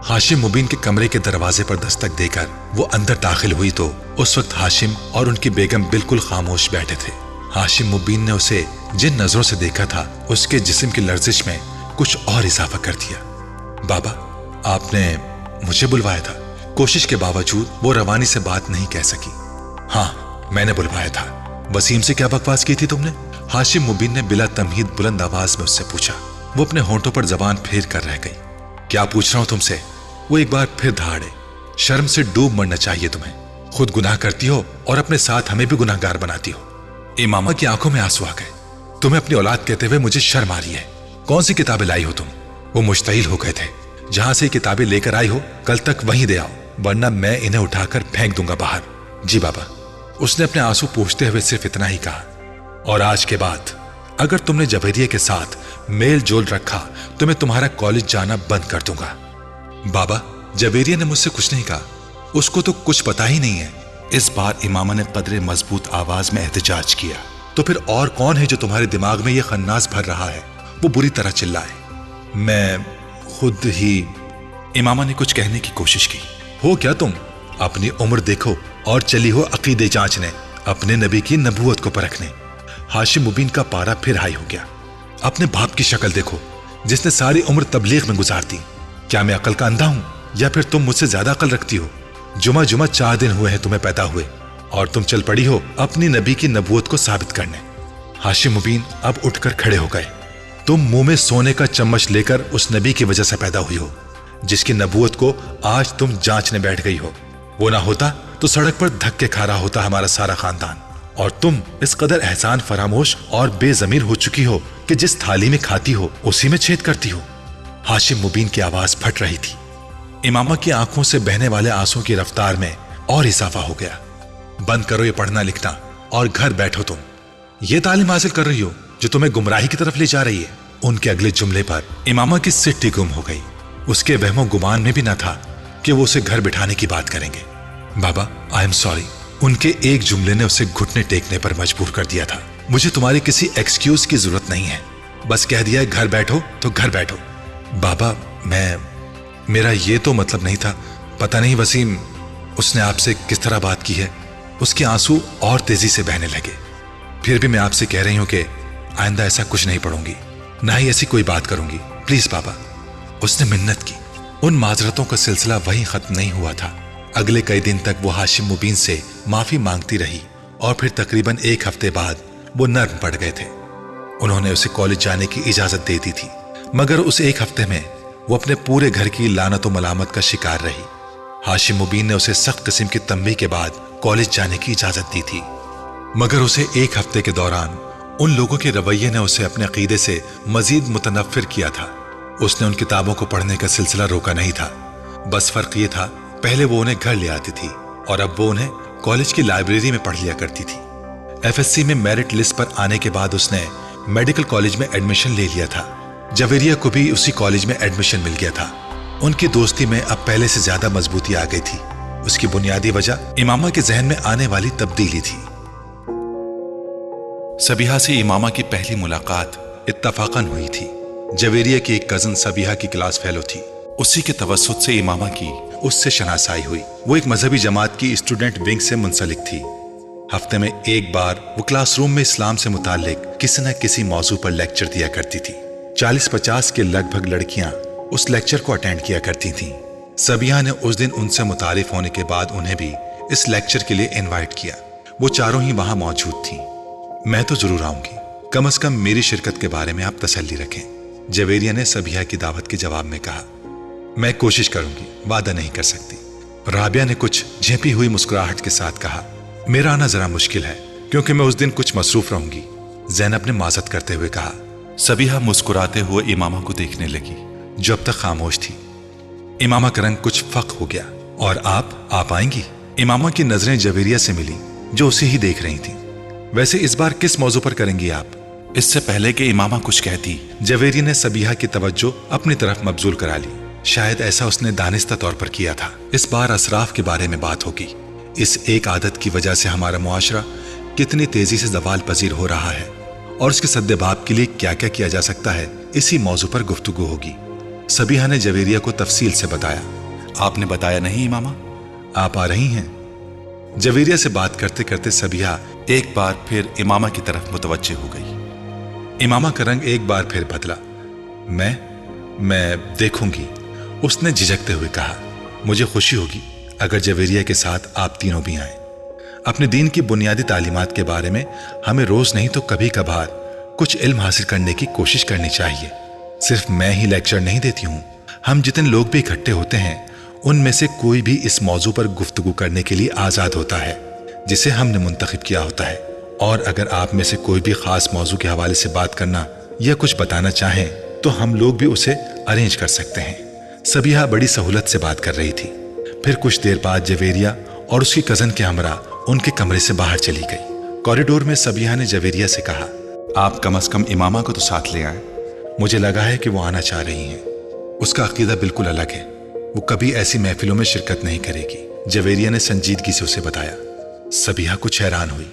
ہاشم مبین کے کمرے کے دروازے پر دستک دے کر وہ اندر داخل ہوئی تو اس وقت ہاشم اور ان کی بیگم بالکل خاموش بیٹھے تھے۔ ہاشم مبین نے اسے جن نظروں سے دیکھا تھا اس کے جسم کی لرزش میں کچھ اور اضافہ کر دیا۔ بابا، آپ نے مجھے بلوایا تھا؟ کوشش کے باوجود وہ روانی سے بات نہیں کہہ سکی۔ ہاں، میں نے بلوایا تھا۔ وسیم سے کیا بکواس کی تھی تم نے؟ ہاشم مبین نے بلا تمہید بلند آواز میں اس سے پوچھا۔ وہ اپنے ہونٹوں پر زبان پھیر کر رہ گئی۔ کیا پوچھ رہا ہوں تم سے؟ وہ ایک بار پھر دھاڑے۔ شرم سے ڈوب مرنا چاہیے تمہیں۔ خود گناہ کرتی ہو اور اپنے ساتھ ہمیں بھی گناہ گار بناتی ہو۔ امامہ کی آنکھوں میں آنسو آ گئے۔ تمہیں اپنی اولاد کہتے ہوئے مجھے شرم آ رہی ہے۔ کون سی کتابیں لائی ہو تم؟ وہ مشتعل ہو گئے تھے۔ جہاں سے کتابیں لے کر آئی ہو کل تک وہیں دے آؤ، ورنہ میں انہیں اٹھا کر پھینک دوں گا باہر۔ جی بابا، اس نے اپنے آنسو پوچھتے ہوئے صرف اتنا ہی کہا۔ اور آج کے بعد اگر تم نے جویریہ کے ساتھ میل جول رکھا تو میں تمہارا کالج جانا بند کر دوں گا۔ بابا، جویریہ نے مجھ سے کچھ نہیں کہا، اس کو تو کچھ پتا ہی نہیں ہے۔ اس بار امامہ نے قدرے مضبوط آواز میں احتجاج کیا۔ تو پھر اور کون ہے جو تمہارے دماغ میں یہ خناس بھر رہا ہے؟ وہ بری طرح چلائے۔ میں خود ہی۔ امامہ نے کچھ کہنے کی کوشش کی۔ ہو کیا تم؟ اپنی عمر دیکھو اور چلی ہو عقیدے جانچنے، اپنے نبی کی نبوت کو پرکھنے۔ ہاشم مبین کا پارا پھر ہائی ہو گیا۔ اپنے باپ کی شکل دیکھو جس نے ساری عمر تبلیغ میں گزار دی۔ کیا میں عقل کا اندھا ہوں یا پھر تم مجھ سے زیادہ عقل رکھتی ہو؟ جمعہ 4 دن ہوئے ہیں تمہیں پیدا ہوئے اور تم چل پڑی ہو اپنی نبی کی نبوت کو ثابت کرنے۔ ہاشم مبین اب اٹھ کر کھڑے ہو گئے۔ تم منہ میں سونے کا چمچ لے کر اس نبی کی وجہ سے پیدا ہوئی ہو جس کی نبوت کو آج تم جانچنے بیٹھ گئی ہو۔ وہ نہ ہوتا تو سڑک پر دھکے کھا رہا ہوتا ہمارا سارا خاندان، اور تم اس قدر احسان فراموش اور بے ضمیر ہو چکی ہو کہ جس تھالی میں کھاتی ہو اسی میں چھید کرتی ہو۔ ہاشم مبین کی آواز پھٹ رہی تھی۔ امامہ کی آنکھوں سے بہنے والے آنسوں کی رفتار میں اور اضافہ ہو گیا۔ بند کرو یہ پڑھنا لکھنا اور گھر بیٹھو۔ تم یہ تعلیم حاصل کر رہی ہو جو تمہیں گمراہی کی طرف لے جا رہی ہے۔ ان کے اگلے جملے پر امامہ کی سٹی گم ہو گئی۔ اس کے وہم و گمان میں بھی نہ تھا کہ وہ اسے گھر بٹھانے کی بات کریں گے۔ बाबा, आई एम सॉरी। उनके एक जुमले ने उसे घुटने टेकने पर मजबूर कर दिया था। मुझे तुम्हारी किसी एक्सक्यूज की जरूरत नहीं है, बस कह दिया है घर बैठो तो घर बैठो। बाबा, मेरा ये तो मतलब नहीं था। पता नहीं वसीम उसने आपसे किस तरह बात की है। उसके आंसू और तेजी से बहने लगे। फिर भी मैं आपसे कह रही हूं कि आइंदा ऐसा कुछ नहीं पढ़ूंगी, ना ही ऐसी कोई बात करूंगी, प्लीज बाबा। उसने मिन्नत की। उन माजरतों का सिलसिला वहीं खत्म नहीं हुआ था। अगले कई दिन तक वो हाशिम मुबीन से माफी मांगती रही और फिर तकरीबन एक हफ्ते बाद वो नर्म पड़ गए थे। उन्होंने उसे कॉलेज जाने की इजाजत दे दी थी, मगर उस एक हफ्ते में वो अपने पूरे घर की लानत और मलामत का शिकार रही। हाशिम मुबीन ने उसे सख्त किस्म की तंबीह के बाद कॉलेज जाने की इजाजत दी थी, मगर उसे एक हफ्ते के दौरान उन लोगों के रवैये ने उसे अपने अकीदे से मजीद मुतनफ्फिर किया था। उसने उन किताबों को पढ़ने का सिलसिला रोका नहीं था। बस फर्क ये था, पहले वो उन्हें घर ले आती थी और अब वो उन्हें कॉलेज की लाइब्रेरी में पढ़ लिया करती थी। एफएससी में मेरिट लिस्ट पर आने के बाद उसने मेडिकल कॉलेज में एडमिशन ले लिया था। जवेरिया को भी उसी कॉलेज में एडमिशन मिल गया था। उनकी दोस्ती में अब पहले से ज्यादा मजबूती आ गई थी। उसकी बुनियादी वजह इमामा के जहन में आने वाली तब्दीली थी। सबीहा से इमामा की पहली मुलाकात इत्तफाकन हुई थी। जवेरिया की एक कजन सबीहा की क्लास फेलो थी। उसी के तवस्सुत से इमामा की उससे शनासाई हुई। वो एक मजहबी जमात की स्टूडेंट विंग से मुंसलिक थी। हफ्ते में एक बार वो क्लासरूम में इस्लाम से मुताल्लिक किसी न किसी मौजू पर लेक्चर दिया करती थी। 40-50 के लगभग लड़कियां उस लेक्चर को अटेंड किया करती थीं। सबीहा ने उस दिन उनसे मुतारिफ होने के बाद उन्हें भी इस लेक्चर के लिए इनवाइट किया। वो चारों ही वहां मौजूद थीं। मैं तो जरूर आऊंगी, कम से कम मेरी शिरकत के बारे में आप तसल्ली रखें, जवेरिया ने सबीहा की दावत के जवाब में कहा। मैं कोशिश करूंगी, वादा नहीं कर सकती, राबिया ने कुछ झेपी हुई मुस्कुराहट के साथ कहा। मेरा आना जरा मुश्किल है क्योंकि मैं उस दिन कुछ मसरूफ रहूंगी, ज़ैनब ने माजरत करते हुए कहा। सबीहा मुस्कुराते हुए इमामा को देखने लगी जो अब तक खामोश थी। इमामा का रंग कुछ फक हो गया। और आप आएंगी? इमामा की नजरें जवेरिया से मिली जो उसे ही देख रही थी। वैसे इस बार किस मौजू पर करेंगी आप? इससे पहले कि इमामा कुछ कहती, जवेरिया ने सबीहा की तवज्जो अपनी तरफ मबजूल करा ली। शायद ऐसा उसने दानिस्ता तौर पर किया था। इस बार असराफ के बारे में बात होगी। इस एक आदत की वजह से हमारा मुआशरा कितनी तेजी से ज़वाल पजीर हो रहा है और उसके सद्देबाब के लिए क्या क्या किया जा सकता है, इसी मौजू पर गुफ्तगू होगी। सबीहा ने जवेरिया को तफसील से बताया। आपने बताया नहीं इमामा, आप आ रही हैं? जवेरिया से बात करते करते सबीहा एक बार फिर इमामा की तरफ मुतवज्जे हो गई। इमामा का रंग एक बार फिर बदला। मैं देखूंगी, उसने झिझकते हुए कहा। मुझे खुशी होगी अगर जवेरिया के साथ आप तीनों भी आएं। अपने दीन की बुनियादी तालीमात के बारे में हमें रोज नहीं तो कभी कभार कुछ इल्म हासिल करने की कोशिश करनी चाहिए। सिर्फ मैं ही लेक्चर नहीं देती हूँ, हम जितने लोग भी इकट्ठे होते हैं उनमें से कोई भी इस मौजू पर गुफ्तगू करने के लिए आज़ाद होता है जिसे हमने मुंतखब किया होता है। और अगर आप में से कोई भी खास मौजू के हवाले से बात करना या कुछ बताना चाहें तो हम लोग भी उसे अरेंज कर सकते हैं। सबीहा बड़ी सहूलत से बात कर रही थी। फिर कुछ देर बाद जवेरिया और उसकी कजन के हमरा उनके कमरे से बाहर चली गई। कॉरिडोर में सबीहा ने जवेरिया से कहा, आप कम से कम इमामा को तो साथ ले आए। मुझे लगा है कि वो आना चाह रही हैं। उसका अकीदा बिल्कुल अलग है, वो कभी ऐसी महफिलों में शिरकत नहीं करेगी, जवेरिया ने संजीदगी से उसे बताया। सबीहा कुछ हैरान हुई।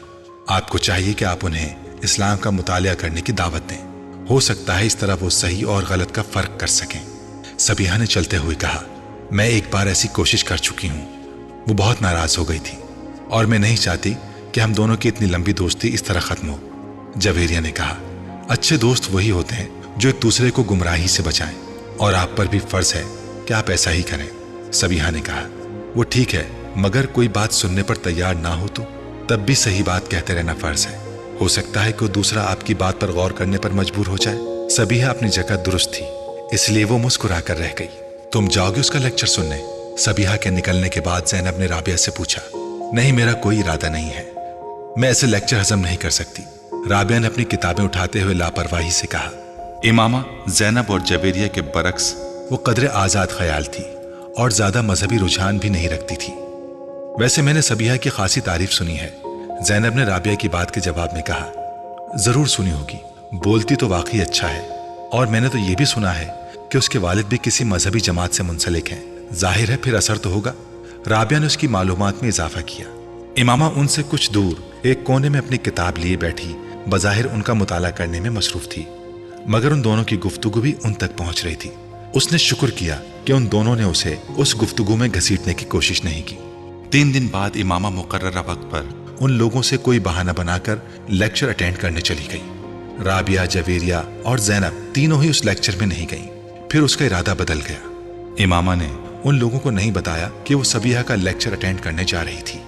आपको चाहिए कि आप उन्हें इस्लाम का मुतालिया करने की दावत दें। हो सकता है इस तरह वो सही और गलत का फर्क कर सकें। सबीहा ने चलते हुए कहा, मैं एक बार ऐसी कोशिश कर चुकी हूँ। वो बहुत नाराज हो गई थी और मैं नहीं चाहती कि हम दोनों की इतनी लंबी दोस्ती इस तरह खत्म हो। जवेरिया ने कहा, अच्छे दोस्त वही होते हैं जो एक दूसरे को गुमराही से बचाएं और आप पर भी फर्ज है कि आप ऐसा ही करें। सबीहा ने कहा, वो ठीक है, मगर कोई बात सुनने पर तैयार ना हो तो तब भी सही बात कहते रहना फर्ज है। हो सकता है कोई दूसरा आपकी बात पर गौर करने पर मजबूर हो जाए। सबीहा अपनी जगह दुरुस्त थी, इसलिए वो मुस्कुरा कर रह गई। तुम जाओगे उसका लेक्चर सुनने? सबीहा के निकलने के बाद ज़ैनब ने राबिया से पूछा। नहीं, मेरा कोई इरादा नहीं है, मैं ऐसे लेक्चर हजम नहीं कर सकती, राबिया ने अपनी किताबें उठाते हुए लापरवाही से कहा। इमामा ज़ैनब और जवेरिया के बरक्स वो कदरे आज़ाद ख्याल थी और ज़्यादा मजहबी रुझान भी नहीं रखती थी। वैसे मैंने सबीहा की खासी तारीफ सुनी है, ज़ैनब ने राबिया की बात के जवाब में कहा। ज़रूर सुनी होगी, बोलती तो वाकई अच्छा है और मैंने तो ये भी सुना है कि उसके वालिद भी किसी मजहबी जमात से मुंसलिक हैं। जाहिर है फिर असर तो होगा। رابعہ نے اس کی معلومات میں اضافہ کیا۔ امامہ ان سے کچھ دور ایک کونے میں اپنی کتاب لیے بیٹھی بظاہر ان کا مطالعہ کرنے میں مصروف تھی، مگر ان دونوں کی گفتگو بھی ان تک پہنچ رہی تھی۔ اس نے شکر کیا کہ ان دونوں نے اسے اس گفتگو میں گھسیٹنے کی کوشش نہیں کی۔ 3 دن بعد امامہ مقررہ وقت پر ان لوگوں سے کوئی بہانہ بنا کر لیکچر اٹینڈ کرنے چلی گئی۔ رابعہ، جویریہ اور زینب تینوں ہی اس لیکچر میں نہیں گئیں۔ پھر اس کا ارادہ بدل گیا۔ امامہ نے ان لوگوں کو نہیں بتایا کہ وہ سبیحہ کا لیکچر اٹینڈ کرنے جا رہی تھی۔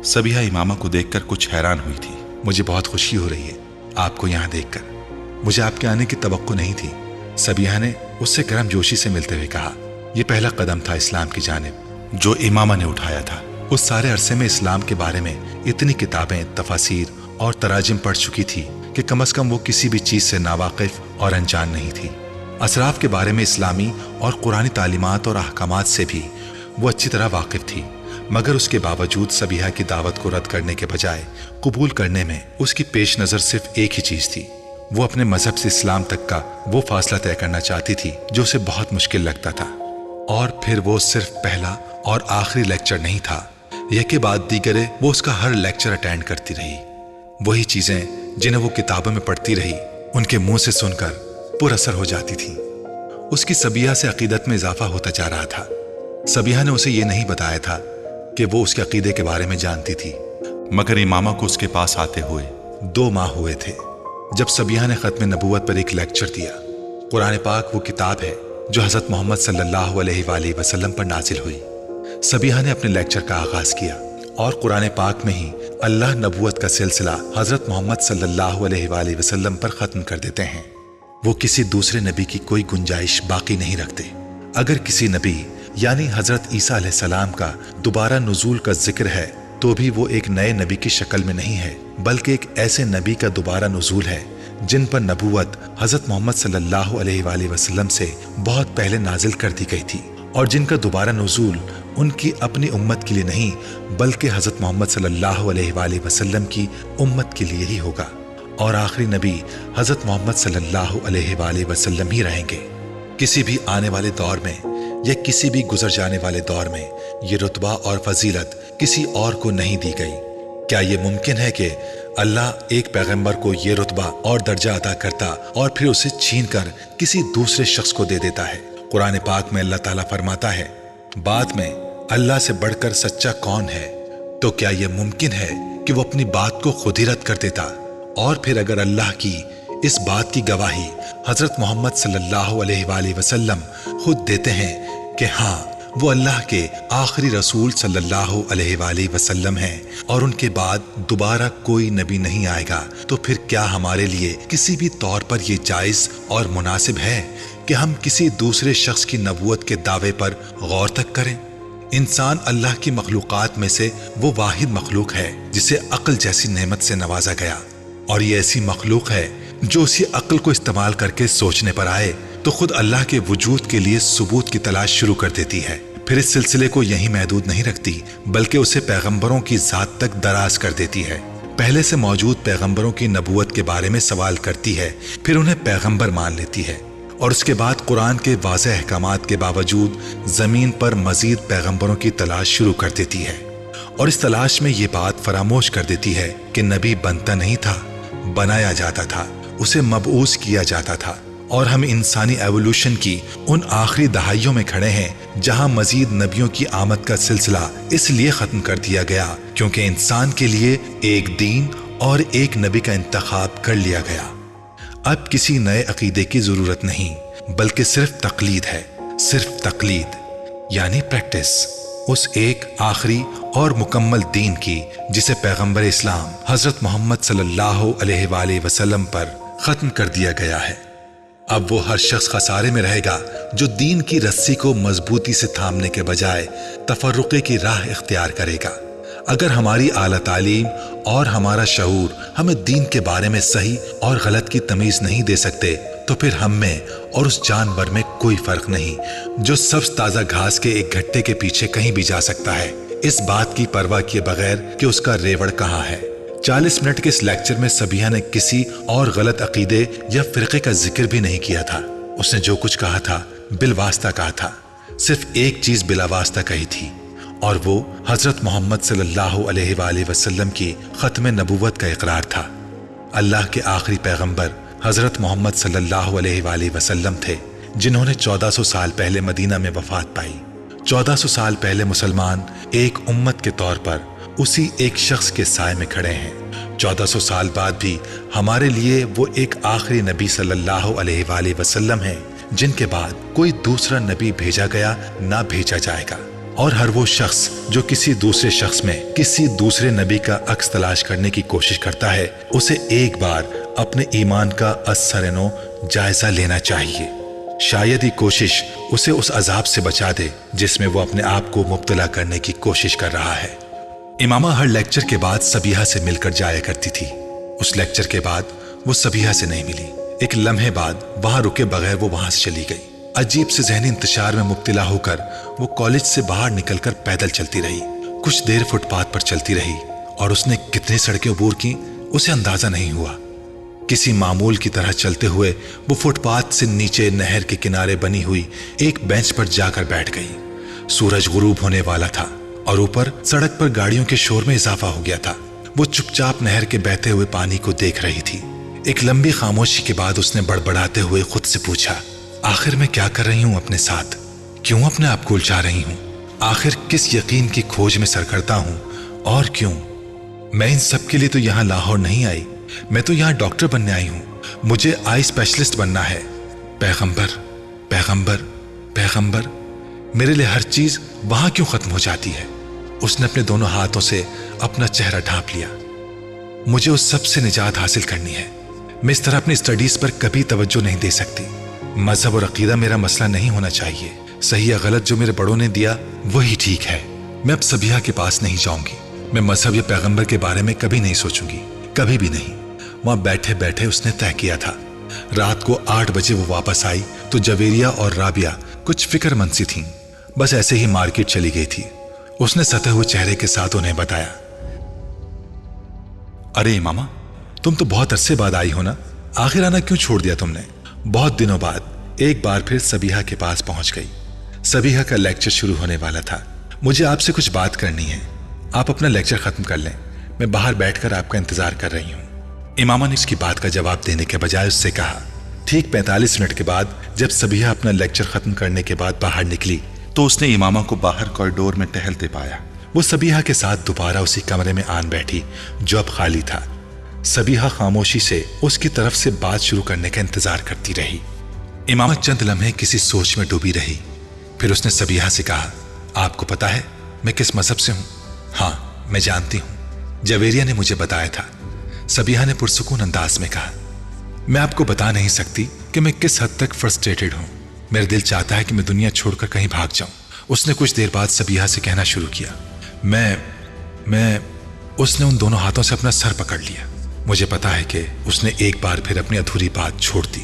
سبیحہ امامہ کو دیکھ کر کچھ حیران ہوئی تھی۔ مجھے بہت خوشی ہو رہی ہے آپ کو یہاں دیکھ کر، مجھے آپ کے آنے کی توقع نہیں تھی، سبیحہ نے اس سے گرم جوشی سے ملتے ہوئے کہا۔ یہ پہلا قدم تھا اسلام کی جانب جو امامہ نے اٹھایا تھا۔ اس سارے عرصے میں اسلام کے بارے میں اتنی کتابیں، تفاسیر اور تراجم پڑھ چکی تھی کہ کم از کم وہ کسی بھی چیز سے ناواقف اور انجان نہیں تھی۔ اسراف کے بارے میں اسلامی اور قرآنی تعلیمات اور احکامات سے بھی وہ اچھی طرح واقف تھی، مگر اس کے باوجود سبیحہ کی دعوت کو رد کرنے کے بجائے قبول کرنے میں اس کی پیش نظر صرف ایک ہی چیز تھی۔ وہ اپنے مذہب سے اسلام تک کا وہ فاصلہ طے کرنا چاہتی تھی جو اسے بہت مشکل لگتا تھا۔ اور پھر وہ صرف پہلا اور آخری لیکچر نہیں تھا، یکے بعد دیگرے وہ اس کا ہر لیکچر اٹینڈ کرتی رہی۔ وہی چیزیں جنہیں وہ کتابوں میں پڑھتی رہی ان کے منہ سے سن کر پر اثر ہو جاتی تھیں۔ اس کی سبیحہ سے عقیدت میں اضافہ ہوتا جا رہا تھا۔ سبیحہ نے اسے یہ نہیں بتایا تھا کہ وہ اس کے عقیدے کے بارے میں جانتی تھی، مگر امامہ کو اس کے پاس آتے ہوئے 2 ماہ ہوئے تھے جب سبیحہ نے ختم نبوت پر ایک لیکچر دیا۔ قرآن پاک وہ کتاب ہے جو حضرت محمد صلی اللہ علیہ وآلہ وسلم پر نازل ہوئی۔ سبیحہ نے اپنے لیکچر کا آغاز کیا اور قرآن پاک میں ہی اللہ نبوت کا سلسلہ حضرت محمد صلی اللہ علیہ وآلہ وسلم پر ختم کر دیتے ہیں۔ وہ کسی دوسرے نبی کی کوئی گنجائش باقی نہیں رکھتے۔ اگر کسی نبی یعنی حضرت عیسیٰ علیہ السلام کا دوبارہ نزول کا ذکر ہے تو بھی وہ ایک نئے نبی کی شکل میں نہیں ہے، بلکہ ایک ایسے نبی کا دوبارہ نزول ہے جن پر نبوت حضرت محمد صلی اللہ علیہ وآلہ وسلم سے بہت پہلے نازل کر دی گئی تھی، اور جن کا دوبارہ نزول ان کی اپنی امت کے لیے نہیں بلکہ حضرت محمد صلی اللہ علیہ وآلہ وسلم کی امت کے لیے ہی ہوگا، اور آخری نبی حضرت محمد صلی اللہ علیہ وآلہ وسلم ہی رہیں گے۔ کسی بھی آنے والے دور میں یا کسی بھی گزر جانے والے دور میں یہ رتبہ اور فضیلت کسی اور کو نہیں دی گئی۔ کیا یہ ممکن ہے کہ اللہ ایک پیغمبر کو یہ رتبہ اور درجہ عطا کرتا اور پھر اسے چھین کر کسی دوسرے شخص کو دے دیتا ہے؟ قرآن پاک میں اللہ تعالیٰ فرماتا ہے، بعد میں اللہ سے بڑھ کر سچا کون ہے؟ تو کیا یہ ممکن ہے کہ وہ اپنی بات کو خود ہی رد کر دیتا؟ اور پھر اگر اللہ کی اس بات کی گواہی حضرت محمد صلی اللہ علیہ وآلہ وسلم خود دیتے ہیں کہ ہاں وہ اللہ کے آخری رسول صلی اللہ علیہ وآلہ وسلم ہیں اور ان کے بعد دوبارہ کوئی نبی نہیں آئے گا، تو پھر کیا ہمارے لیے کسی بھی طور پر یہ جائز اور مناسب ہے کہ ہم کسی دوسرے شخص کی نبوت کے دعوے پر غور تک کریں؟ انسان اللہ کی مخلوقات میں سے وہ واحد مخلوق ہے جسے عقل جیسی نعمت سے نوازا گیا، اور یہ ایسی مخلوق ہے جو اسی عقل کو استعمال کر کے سوچنے پر آئے تو خود اللہ کے وجود کے لیے ثبوت کی تلاش شروع کر دیتی ہے، پھر اس سلسلے کو یہیں محدود نہیں رکھتی بلکہ اسے پیغمبروں کی ذات تک دراز کر دیتی ہے۔ پہلے سے موجود پیغمبروں کی نبوت کے بارے میں سوال کرتی ہے، پھر انہیں پیغمبر مان لیتی ہے، اور اس کے بعد قرآن کے واضح احکامات کے باوجود زمین پر مزید پیغمبروں کی تلاش شروع کر دیتی ہے، اور اس تلاش میں یہ بات فراموش کر دیتی ہے کہ نبی بنتا نہیں تھا، بنایا جاتا تھا، اسے مبعوث کیا جاتا تھا، اور ہم انسانی ایوولوشن کی ان آخری دہائیوں میں کھڑے ہیں جہاں مزید نبیوں کی آمد کا سلسلہ اس لیے ختم کر دیا گیا کیونکہ انسان کے لیے ایک دین اور ایک نبی کا انتخاب کر لیا گیا۔ اب کسی نئے عقیدے کی ضرورت نہیں بلکہ صرف تقلید ہے، صرف تقلید یعنی پریکٹس اس ایک آخری اور مکمل دین کی جسے پیغمبر اسلام حضرت محمد صلی اللہ علیہ وآلہ وسلم پر ختم کر دیا گیا ہے۔ اب وہ ہر شخص خسارے میں رہے گا جو دین کی رسی کو مضبوطی سے تھامنے کے بجائے تفرقے کی راہ اختیار کرے گا۔ اگر ہماری اعلیٰ تعلیم اور ہمارا شعور ہمیں دین کے بارے میں صحیح اور غلط کی تمیز نہیں دے سکتے تو پھر ہم میں اور اس جانور میں کوئی فرق نہیں جو سبز تازہ گھاس کے ایک گھٹے کے پیچھے کہیں بھی جا سکتا ہے، اس بات کی پرواہ کیے بغیر کہ اس کا ریوڑ کہاں ہے۔ 40 منٹ کے اس لیکچر میں سبیحہ نے کسی اور غلط عقیدے یا فرقے کا ذکر بھی نہیں کیا تھا۔ اس نے جو کچھ کہا تھا بالواسطہ کہا تھا، صرف ایک چیز بلا واسطہ کہی تھی، اور وہ حضرت محمد صلی اللہ علیہ وآلہ وسلم کی ختم نبوت کا اقرار تھا۔ اللہ کے آخری پیغمبر حضرت محمد صلی اللہ علیہ وآلہ وسلم تھے، جنہوں نے 1400 سال پہلے مدینہ میں وفات پائی۔ 1400 سال پہلے مسلمان ایک امت کے طور پر اسی ایک شخص کے سائے میں کھڑے ہیں۔ 1400 سال بعد بھی ہمارے لیے وہ ایک آخری نبی صلی اللہ علیہ وآلہ وسلم ہیں، جن کے بعد کوئی دوسرا نبی بھیجا گیا نہ بھیجا جائے گا۔ اور ہر وہ شخص جو کسی دوسرے شخص میں کسی دوسرے نبی کا عکس تلاش کرنے کی کوشش کرتا ہے، اسے ایک بار اپنے ایمان کا از سر نو جائزہ لینا چاہیے۔ شاید ہی کوشش اسے اس عذاب سے بچا دے جس میں وہ اپنے آپ کو مبتلا کرنے کی کوشش کر رہا ہے۔ امامہ ہر لیکچر کے بعد سبیحہ سے مل کر جایا کرتی تھی۔ اس لیکچر کے بعد وہ سبیحہ سے نہیں ملی۔ ایک لمحے بعد وہاں رکے بغیر وہ وہاں سے چلی گئی۔ عجیب سے ذہنی انتشار میں مبتلا ہو کر وہ کالج سے باہر نکل کر پیدل چلتی رہی۔ کچھ دیر فٹ پاتھ پر چلتی رہی اور اس نے کتنی سڑکیں عبور کی اسے اندازہ نہیں ہوا۔ کسی معمول کی طرح چلتے ہوئے وہ فٹ پاتھ سے نیچے نہر کے کنارے بنی ہوئی ایک بینچ پر جا کر بیٹھ گئی۔ سورج غروب ہونے والا تھا اور اوپر سڑک پر گاڑیوں کے شور میں اضافہ ہو گیا تھا۔ وہ چپ چاپ نہر کے بہتے ہوئے پانی کو دیکھ رہی تھی۔ ایک لمبی خاموشی کے بعد اس نے بڑبڑاتے ہوئے خود سے پوچھا، آخر میں کیا کر رہی ہوں اپنے ساتھ؟ کیوں اپنے آپ کو الجھا رہی ہوں؟ آخر کس یقین کی کھوج میں سرکردہ ہوں اور کیوں؟ میں ان سب کے لیے تو یہاں لاہور نہیں آئی، میں تو یہاں ڈاکٹر بننے آئی ہوں۔ مجھے آئی اسپیشلسٹ بننا ہے۔ پیغمبر پیغمبر پیغمبر، میرے لیے ہر چیز وہاں کیوں ختم ہو جاتی ہے؟ اس نے اپنے دونوں ہاتھوں سے اپنا چہرہ ڈھانپ لیا۔ مجھے اس سب سے نجات حاصل کرنی ہے۔ میں اس طرح اپنی اسٹڈیز پر کبھی توجہ نہیں دے سکتی۔ مذہب اور عقیدہ میرا مسئلہ نہیں ہونا چاہیے۔ صحیح یا غلط جو میرے بڑوں نے دیا وہی ٹھیک ہے۔ میں اب سبیحہ کے پاس نہیں جاؤں گی۔ میں مذہب یا پیغمبر کے بارے میں کبھی نہیں سوچوں گی، کبھی بھی نہیں۔ وہاں بیٹھے بیٹھے اس نے طے کیا تھا۔ رات کو 8 بجے وہ واپس آئی تو جویریہ اور رابعہ کچھ فکر مند سی تھیں، بس ایسے ہی مارکیٹ چلی گئی تھی۔ اس نے ستے ہوئے چہرے کے ساتھ انہیں بتایا، ارے امامہ، تم تو بہت عرصے بعد آئی ہو نا، آخر آنا کیوں چھوڑ دیا تم نے؟ بہت دنوں بعد ایک بار پھر سبیحہ کے پاس پہنچ گئی۔ سبیحہ کا لیکچر شروع ہونے والا تھا۔ مجھے آپ سے کچھ بات کرنی ہے، آپ اپنا لیکچر ختم کر لیں، میں باہر بیٹھ کر آپ کا انتظار کر رہی ہوں۔ امامہ نے اس کی بات کا جواب دینے کے بجائے اس سے کہا۔ ٹھیک 45 منٹ کے بعد جب سبیحہ اپنا لیکچر ختم کرنے کے بعد باہر نکلی تو اس نے امامہ کو باہر کوریڈور میں ٹہلتے پایا۔ وہ سبیحہ کے ساتھ دوبارہ اسی کمرے میں آن بیٹھی جو اب خالی تھا۔ سبیحہ خاموشی سے اس کی طرف سے بات شروع کرنے کا انتظار کرتی رہی۔ امامہ چند لمحے کسی سوچ میں ڈوبی رہی، پھر اس نے سبیحہ سے کہا، آپ کو پتا ہے میں کس مذہب سے ہوں؟ ہاں میں جانتی ہوں، جویریہ نے مجھے بتایا تھا۔ سبیحہ نے پرسکون انداز میں کہا، میں آپ کو بتا نہیں سکتی کہ میں کس حد تک فرسٹریٹڈ ہوں۔ میرا دل چاہتا ہے کہ میں دنیا چھوڑ کر کہیں بھاگ جاؤں۔ اس نے کچھ دیر بعد سبیحہ سے کہنا شروع کیا، میں اس نے ان دونوں ہاتھوں سے اپنا سر پکڑ لیا۔ مجھے پتا ہے کہ اس نے ایک بار پھر اپنی ادھوری بات چھوڑ دی۔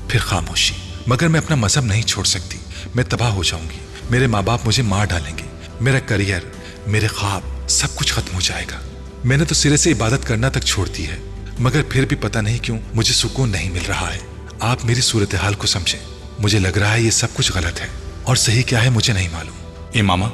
پھر خاموشی۔ مگر میں اپنا مذہب نہیں چھوڑ سکتی، میں تباہ ہو جاؤں گی، میرے ماں باپ مجھے مار ڈالیں گے، میرا کریئر، میرے خواب، سب کچھ ختم ہو جائے گا۔ میں نے تو سرے سے عبادت کرنا تک چھوڑ دی ہے، مگر پھر بھی پتہ نہیں کیوں مجھے سکون نہیں مل رہا ہے۔ آپ میری صورتحال کو سمجھیں، مجھے لگ رہا ہے یہ سب کچھ غلط ہے اور صحیح کیا ہے مجھے نہیں معلوم۔ امامہ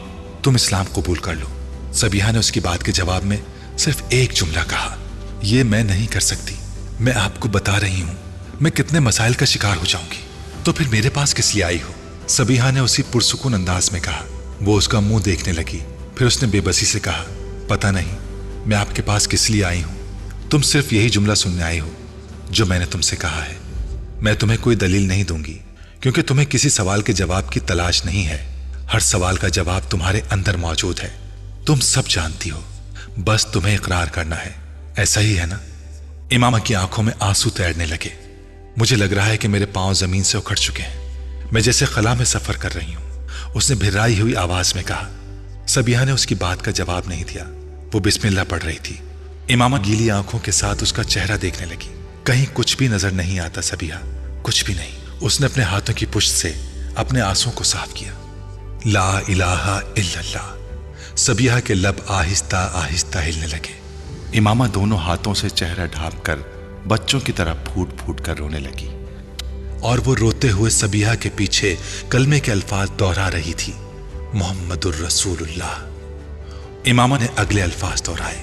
تم اسلام قبول کر لو۔ سبیحہ نے اس کی بات کے جواب میں صرف ایک جملہ کہا، یہ میں نہیں کر سکتی۔ میں آپ کو بتا رہی ہوں میں کتنے مسائل کا شکار ہو جاؤں گی، تو پھر میرے پاس کس لیے آئی ہو؟ سبیحہ نے اسی پرسکون انداز میں کہا۔ وہ اس کا منہ دیکھنے لگی، پھر اس نے بے بسی سے کہا، پتہ نہیں میں آپ کے پاس کس لیے آئی ہوں، تم صرف یہی جملہ سننے آئی ہو جو میں نے تم سے کہا ہے۔ میں تمہیں کوئی دلیل نہیں دوں گی کیونکہ تمہیں کسی سوال کے جواب کی تلاش نہیں ہے۔ ہر سوال کا جواب تمہارے اندر موجود ہے، تم سب جانتی ہو، بس تمہیں اقرار کرنا ہے۔ ایسا ہی ہے نا؟ امامہ کی آنکھوں میں آنسو تیرنے لگے۔ مجھے لگ رہا ہے کہ میرے پاؤں زمین سے اکھڑ چکے ہیں، میں جیسے خلا میں سفر کر رہی ہوں، اس نے بھرائی ہوئی آواز میں کہا۔ سبیحہ نے اس کی بات کا جواب نہیں دیا، وہ بسم اللہ پڑھ رہی تھی۔ امامہ گیلی آنکھوں کے ساتھ اس کا چہرہ دیکھنے لگی۔ کہیں کچھ بھی نظر نہیں آتا سبیحہ، کچھ بھی نہیں۔ اس نے اپنے ہاتھوں کی پشت سے اپنے آنسوں کو صاف کیا۔ لا الہ الا اللہ۔ سبیحہ کے لب آہستہ آہستہ ہلنے لگے۔ امامہ دونوں ہاتھوں سے چہرہ ڈھانپ کر بچوں کی طرح پھوٹ پھوٹ کر رونے لگی، اور وہ روتے ہوئے سبیحہ کے پیچھے کلمے کے الفاظ دہرا رہی تھی، محمد الرسول اللہ، इमामा ने अगले अल्फाज दोहराए।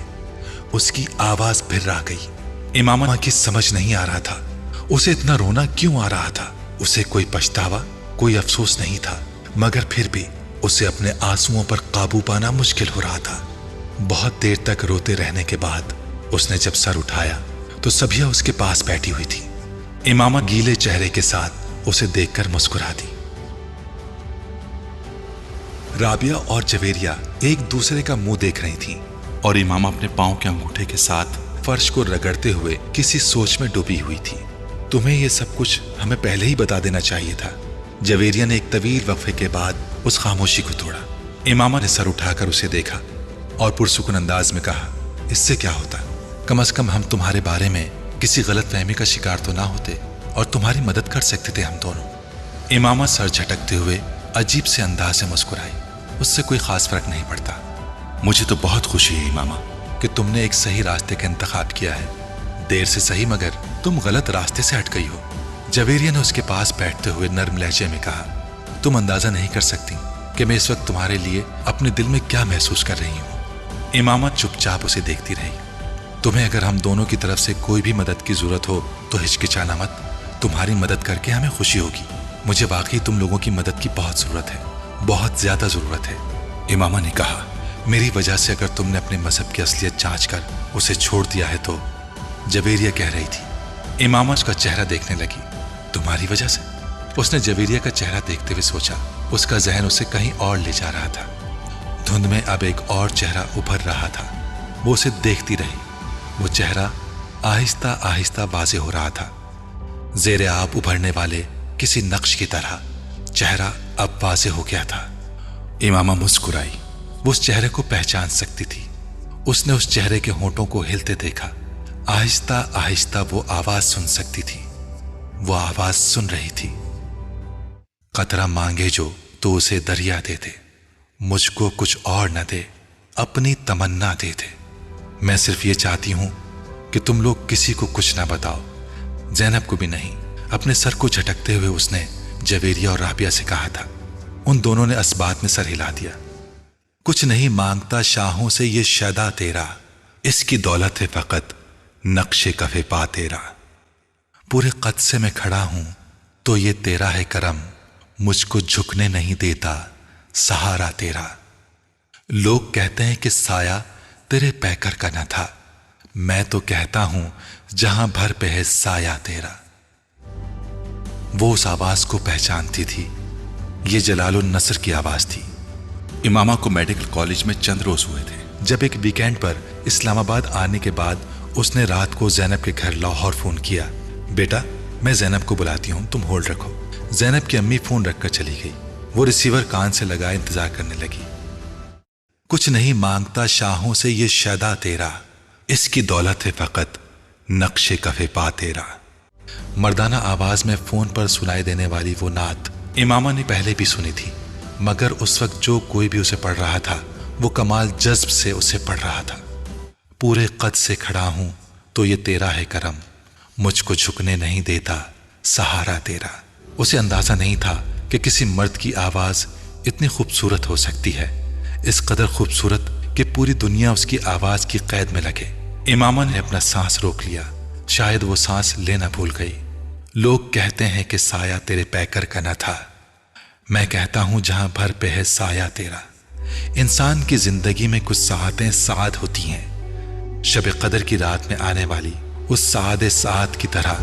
उसकी आवाज फिर आ गई। इमामा की समझ नहीं आ रहा था उसे इतना रोना क्यों आ रहा था। उसे कोई पछतावा, कोई अफसोस नहीं था, मगर फिर भी उसे अपने आंसुओं पर काबू पाना मुश्किल हो रहा था। बहुत देर तक रोते रहने के बाद उसने जब सर उठाया तो सबिया उसके पास बैठी हुई थी। इमामा गीले चेहरे के साथ उसे देखकर मुस्कुरा दी। राबिया और जवेरिया एक दूसरे का मुंह देख रही थीं और इमामा अपने पांव के अंगूठे के साथ फर्श को रगड़ते हुए किसी सोच में डूबी हुई थी। तुम्हें यह सब कुछ हमें पहले ही बता देना चाहिए था। जवेरिया ने एक तवील वक्फे के बाद उस खामोशी को तोड़ा। इमामा ने सर उठाकर उसे देखा और पुरसुकून अंदाज में कहा, इससे क्या होता, कम से कम हम तुम्हारे बारे में किसी गलत फहमी का शिकार तो ना होते और तुम्हारी मदद कर सकते थे हम दोनों। इमामा सर झटकते हुए अजीब से अंदाज से मुस्कुराई। उससे कोई खास फर्क नहीं पड़ता। मुझे तो बहुत खुशी है इमामा कि तुमने एक सही रास्ते का इंतखाब किया है। देर से सही मगर तुम गलत रास्ते से हट गई हो। जवेरिया ने उसके पास बैठते हुए नर्म लहजे में कहा, तुम अंदाजा नहीं कर सकती कि मैं इस वक्त तुम्हारे लिए अपने दिल में क्या महसूस कर रही हूँ। इमामा चुपचाप उसे देखती रही। तुम्हें अगर हम दोनों की तरफ से कोई भी मदद की जरूरत हो तो हिचकिचाना मत। तुम्हारी मदद करके हमें खुशी होगी। मुझे वाकई तुम लोगों की मदद की बहुत जरूरत है, बहुत ज्यादा जरूरत है। इमामा ने कहा, मेरी वजह से अगर तुमने अपने मजहब की असलियत जांच कर उसे छोड़ दिया है तो। जवेरिया कह रही थी। इमामा उसका चेहरा देखने लगी। तुम्हारी वजह से? उसने जवेरिया का चेहरा देखते हुए सोचा। उसका जहन उसे कहीं और ले जा रहा था। धुंध में अब एक और चेहरा उभर रहा था। वो उसे देखती रही। वो चेहरा आहिस्ता आहिस्ता वाज़ेह हो रहा था। ज़ेरे आब उभरने वाले किसी नक्श की तरह चेहरा अब वाज़ेह हो गया था। इमामा मुस्कुराई। वो उस चेहरे को पहचान सकती थी। उसने उस चेहरे के होंठों को हिलते देखा। आहिस्ता आहिस्ता वो आवाज सुन सकती थी। वो आवाज सुन रही थी, कतरा मांगे जो तो उसे दरिया दे दे, मुझको कुछ और न दे, अपनी तमन्ना दे दे। मैं सिर्फ ये चाहती हूं कि तुम लोग किसी को कुछ ना बताओ, ज़ैनब को भी नहीं। अपने सर को झटकते हुए उसने जवेरिया और राबिया से कहा था। उन दोनों ने असबात में सर हिला दिया। कुछ नहीं मांगता शाहों से ये शदा तेरा, इसकी दौलत है फकत नक्शे कफे पा तेरा। पूरे कद से मैं खड़ा हूं तो ये तेरा है करम, मुझको झुकने नहीं देता सहारा तेरा। लोग कहते हैं कि साया तेरे पैकर का न था, मैं तो कहता हूं जहां भर पे है साया तेरा। वो उस आवाज को पहचानती थी। ये जलालुन नसर की आवाज थी। इमामा को मेडिकल कॉलेज में चंद रोज हुए थे जब एक वीकेंड पर इस्लामाबाद आने के बाद उसने रात को ज़ैनब के घर लाहौर फोन किया। बेटा, मैं ज़ैनब को बुलाती हूं, तुम होल्ड रखो। ज़ैनब की अम्मी फोन रखकर चली गई। वो रिसीवर कान से लगाए इंतजार करने लगी। कुछ नहीं मांगता शाहों से ये शदा तेरा, इसकी दौलत है फकत नक्शे कफे पा तेरा। मर्दाना आवाज में फोन पर सुनाई देने वाली वो नात इमामा ने पहले भी सुनी थी, मगर उस वक्त जो कोई भी उसे पढ़ रहा था वो कमाल जज्ब से उसे पढ़ रहा था। पूरे कद से खड़ा हूं तो ये तेरा है करम, मुझको झुकने नहीं देता सहारा तेरा। उसे अंदाजा नहीं था कि किसी मर्द की आवाज इतनी खूबसूरत हो सकती है, इस कदर खूबसूरत कि पूरी दुनिया उसकी आवाज की कैद में लगे। इमामा ने अपना सांस रोक लिया। शायद वो सांस लेना भूल गई। लोग कहते हैं कि साया तेरे पैकर का न था, मैं कहता हूं जहां भर पे है साया तेरा। इंसान की जिंदगी में कुछ साहतें साद होती हैं, शब कदर की रात में आने वाली उस सादे साद की तरह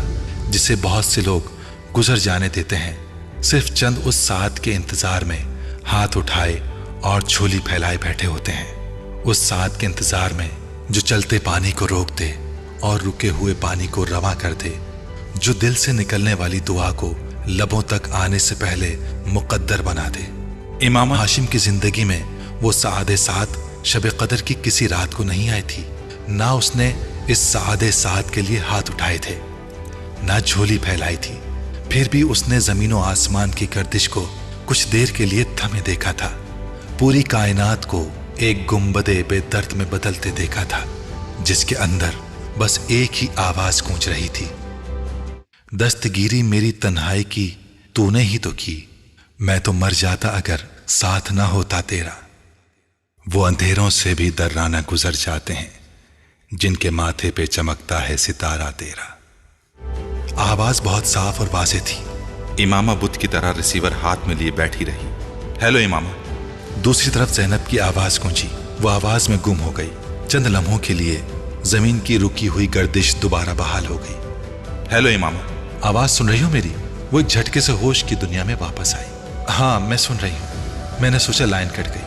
जिसे बहुत से लोग गुजर जाने देते हैं, सिर्फ चंद उस साद के इंतजार में हाथ उठाए और झोली फैलाए बैठे होते हैं। उस साद के इंतजार में जो चलते पानी को रोक दे और रुके हुए पानी को रवा कर दे, जो दिल से निकलने वाली दुआ को लबों तक आने से पहले मुकद्दर बना दे। इमाम हाशिम की जिंदगी में वो सादे साद शब कदर की किसी रात को नहीं आई थी। ना उसने इस सादे साद के लिए हाथ उठाए थे, ना झोली फैलाई थी। फिर भी उसने जमीन और आसमान की गर्दिश को कुछ देर के लिए थमे देखा था। पूरी कायनात को एक गुंबदे बेदर्द में बदलते देखा था, जिसके अंदर बस एक ही आवाज गूंज रही थी, दस्तगीरी मेरी तन्हाई की तूने ही तो की, मैं तो मर जाता अगर साथ ना होता तेरा। وہ اندھیروں سے بھی درانہ گزر جاتے ہیں جن کے ماتھے پہ چمکتا ہے ستارہ تیرا۔ آواز بہت صاف اور واضح تھی۔ امامہ بت کی طرح ریسیور ہاتھ میں لیے بیٹھی رہی۔ ہیلو امامہ۔ دوسری طرف زینب کی آواز گونجی۔ وہ آواز میں گم ہو گئی۔ چند لمحوں کے لیے زمین کی رکی ہوئی گردش دوبارہ بحال ہو گئی۔ ہیلو امامہ، آواز سن رہی ہو میری؟ وہ ایک جھٹکے سے ہوش کی دنیا میں واپس آئی۔ ہاں میں سن رہی ہوں۔ میں نے سوچا لائن کٹ گئی۔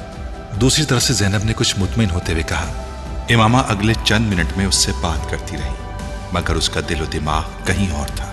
دوسری طرف سے زینب نے کچھ مطمئن ہوتے ہوئے کہا۔ امامہ اگلے چند منٹ میں اس سے بات کرتی رہی، مگر اس کا دل و دماغ کہیں اور تھا۔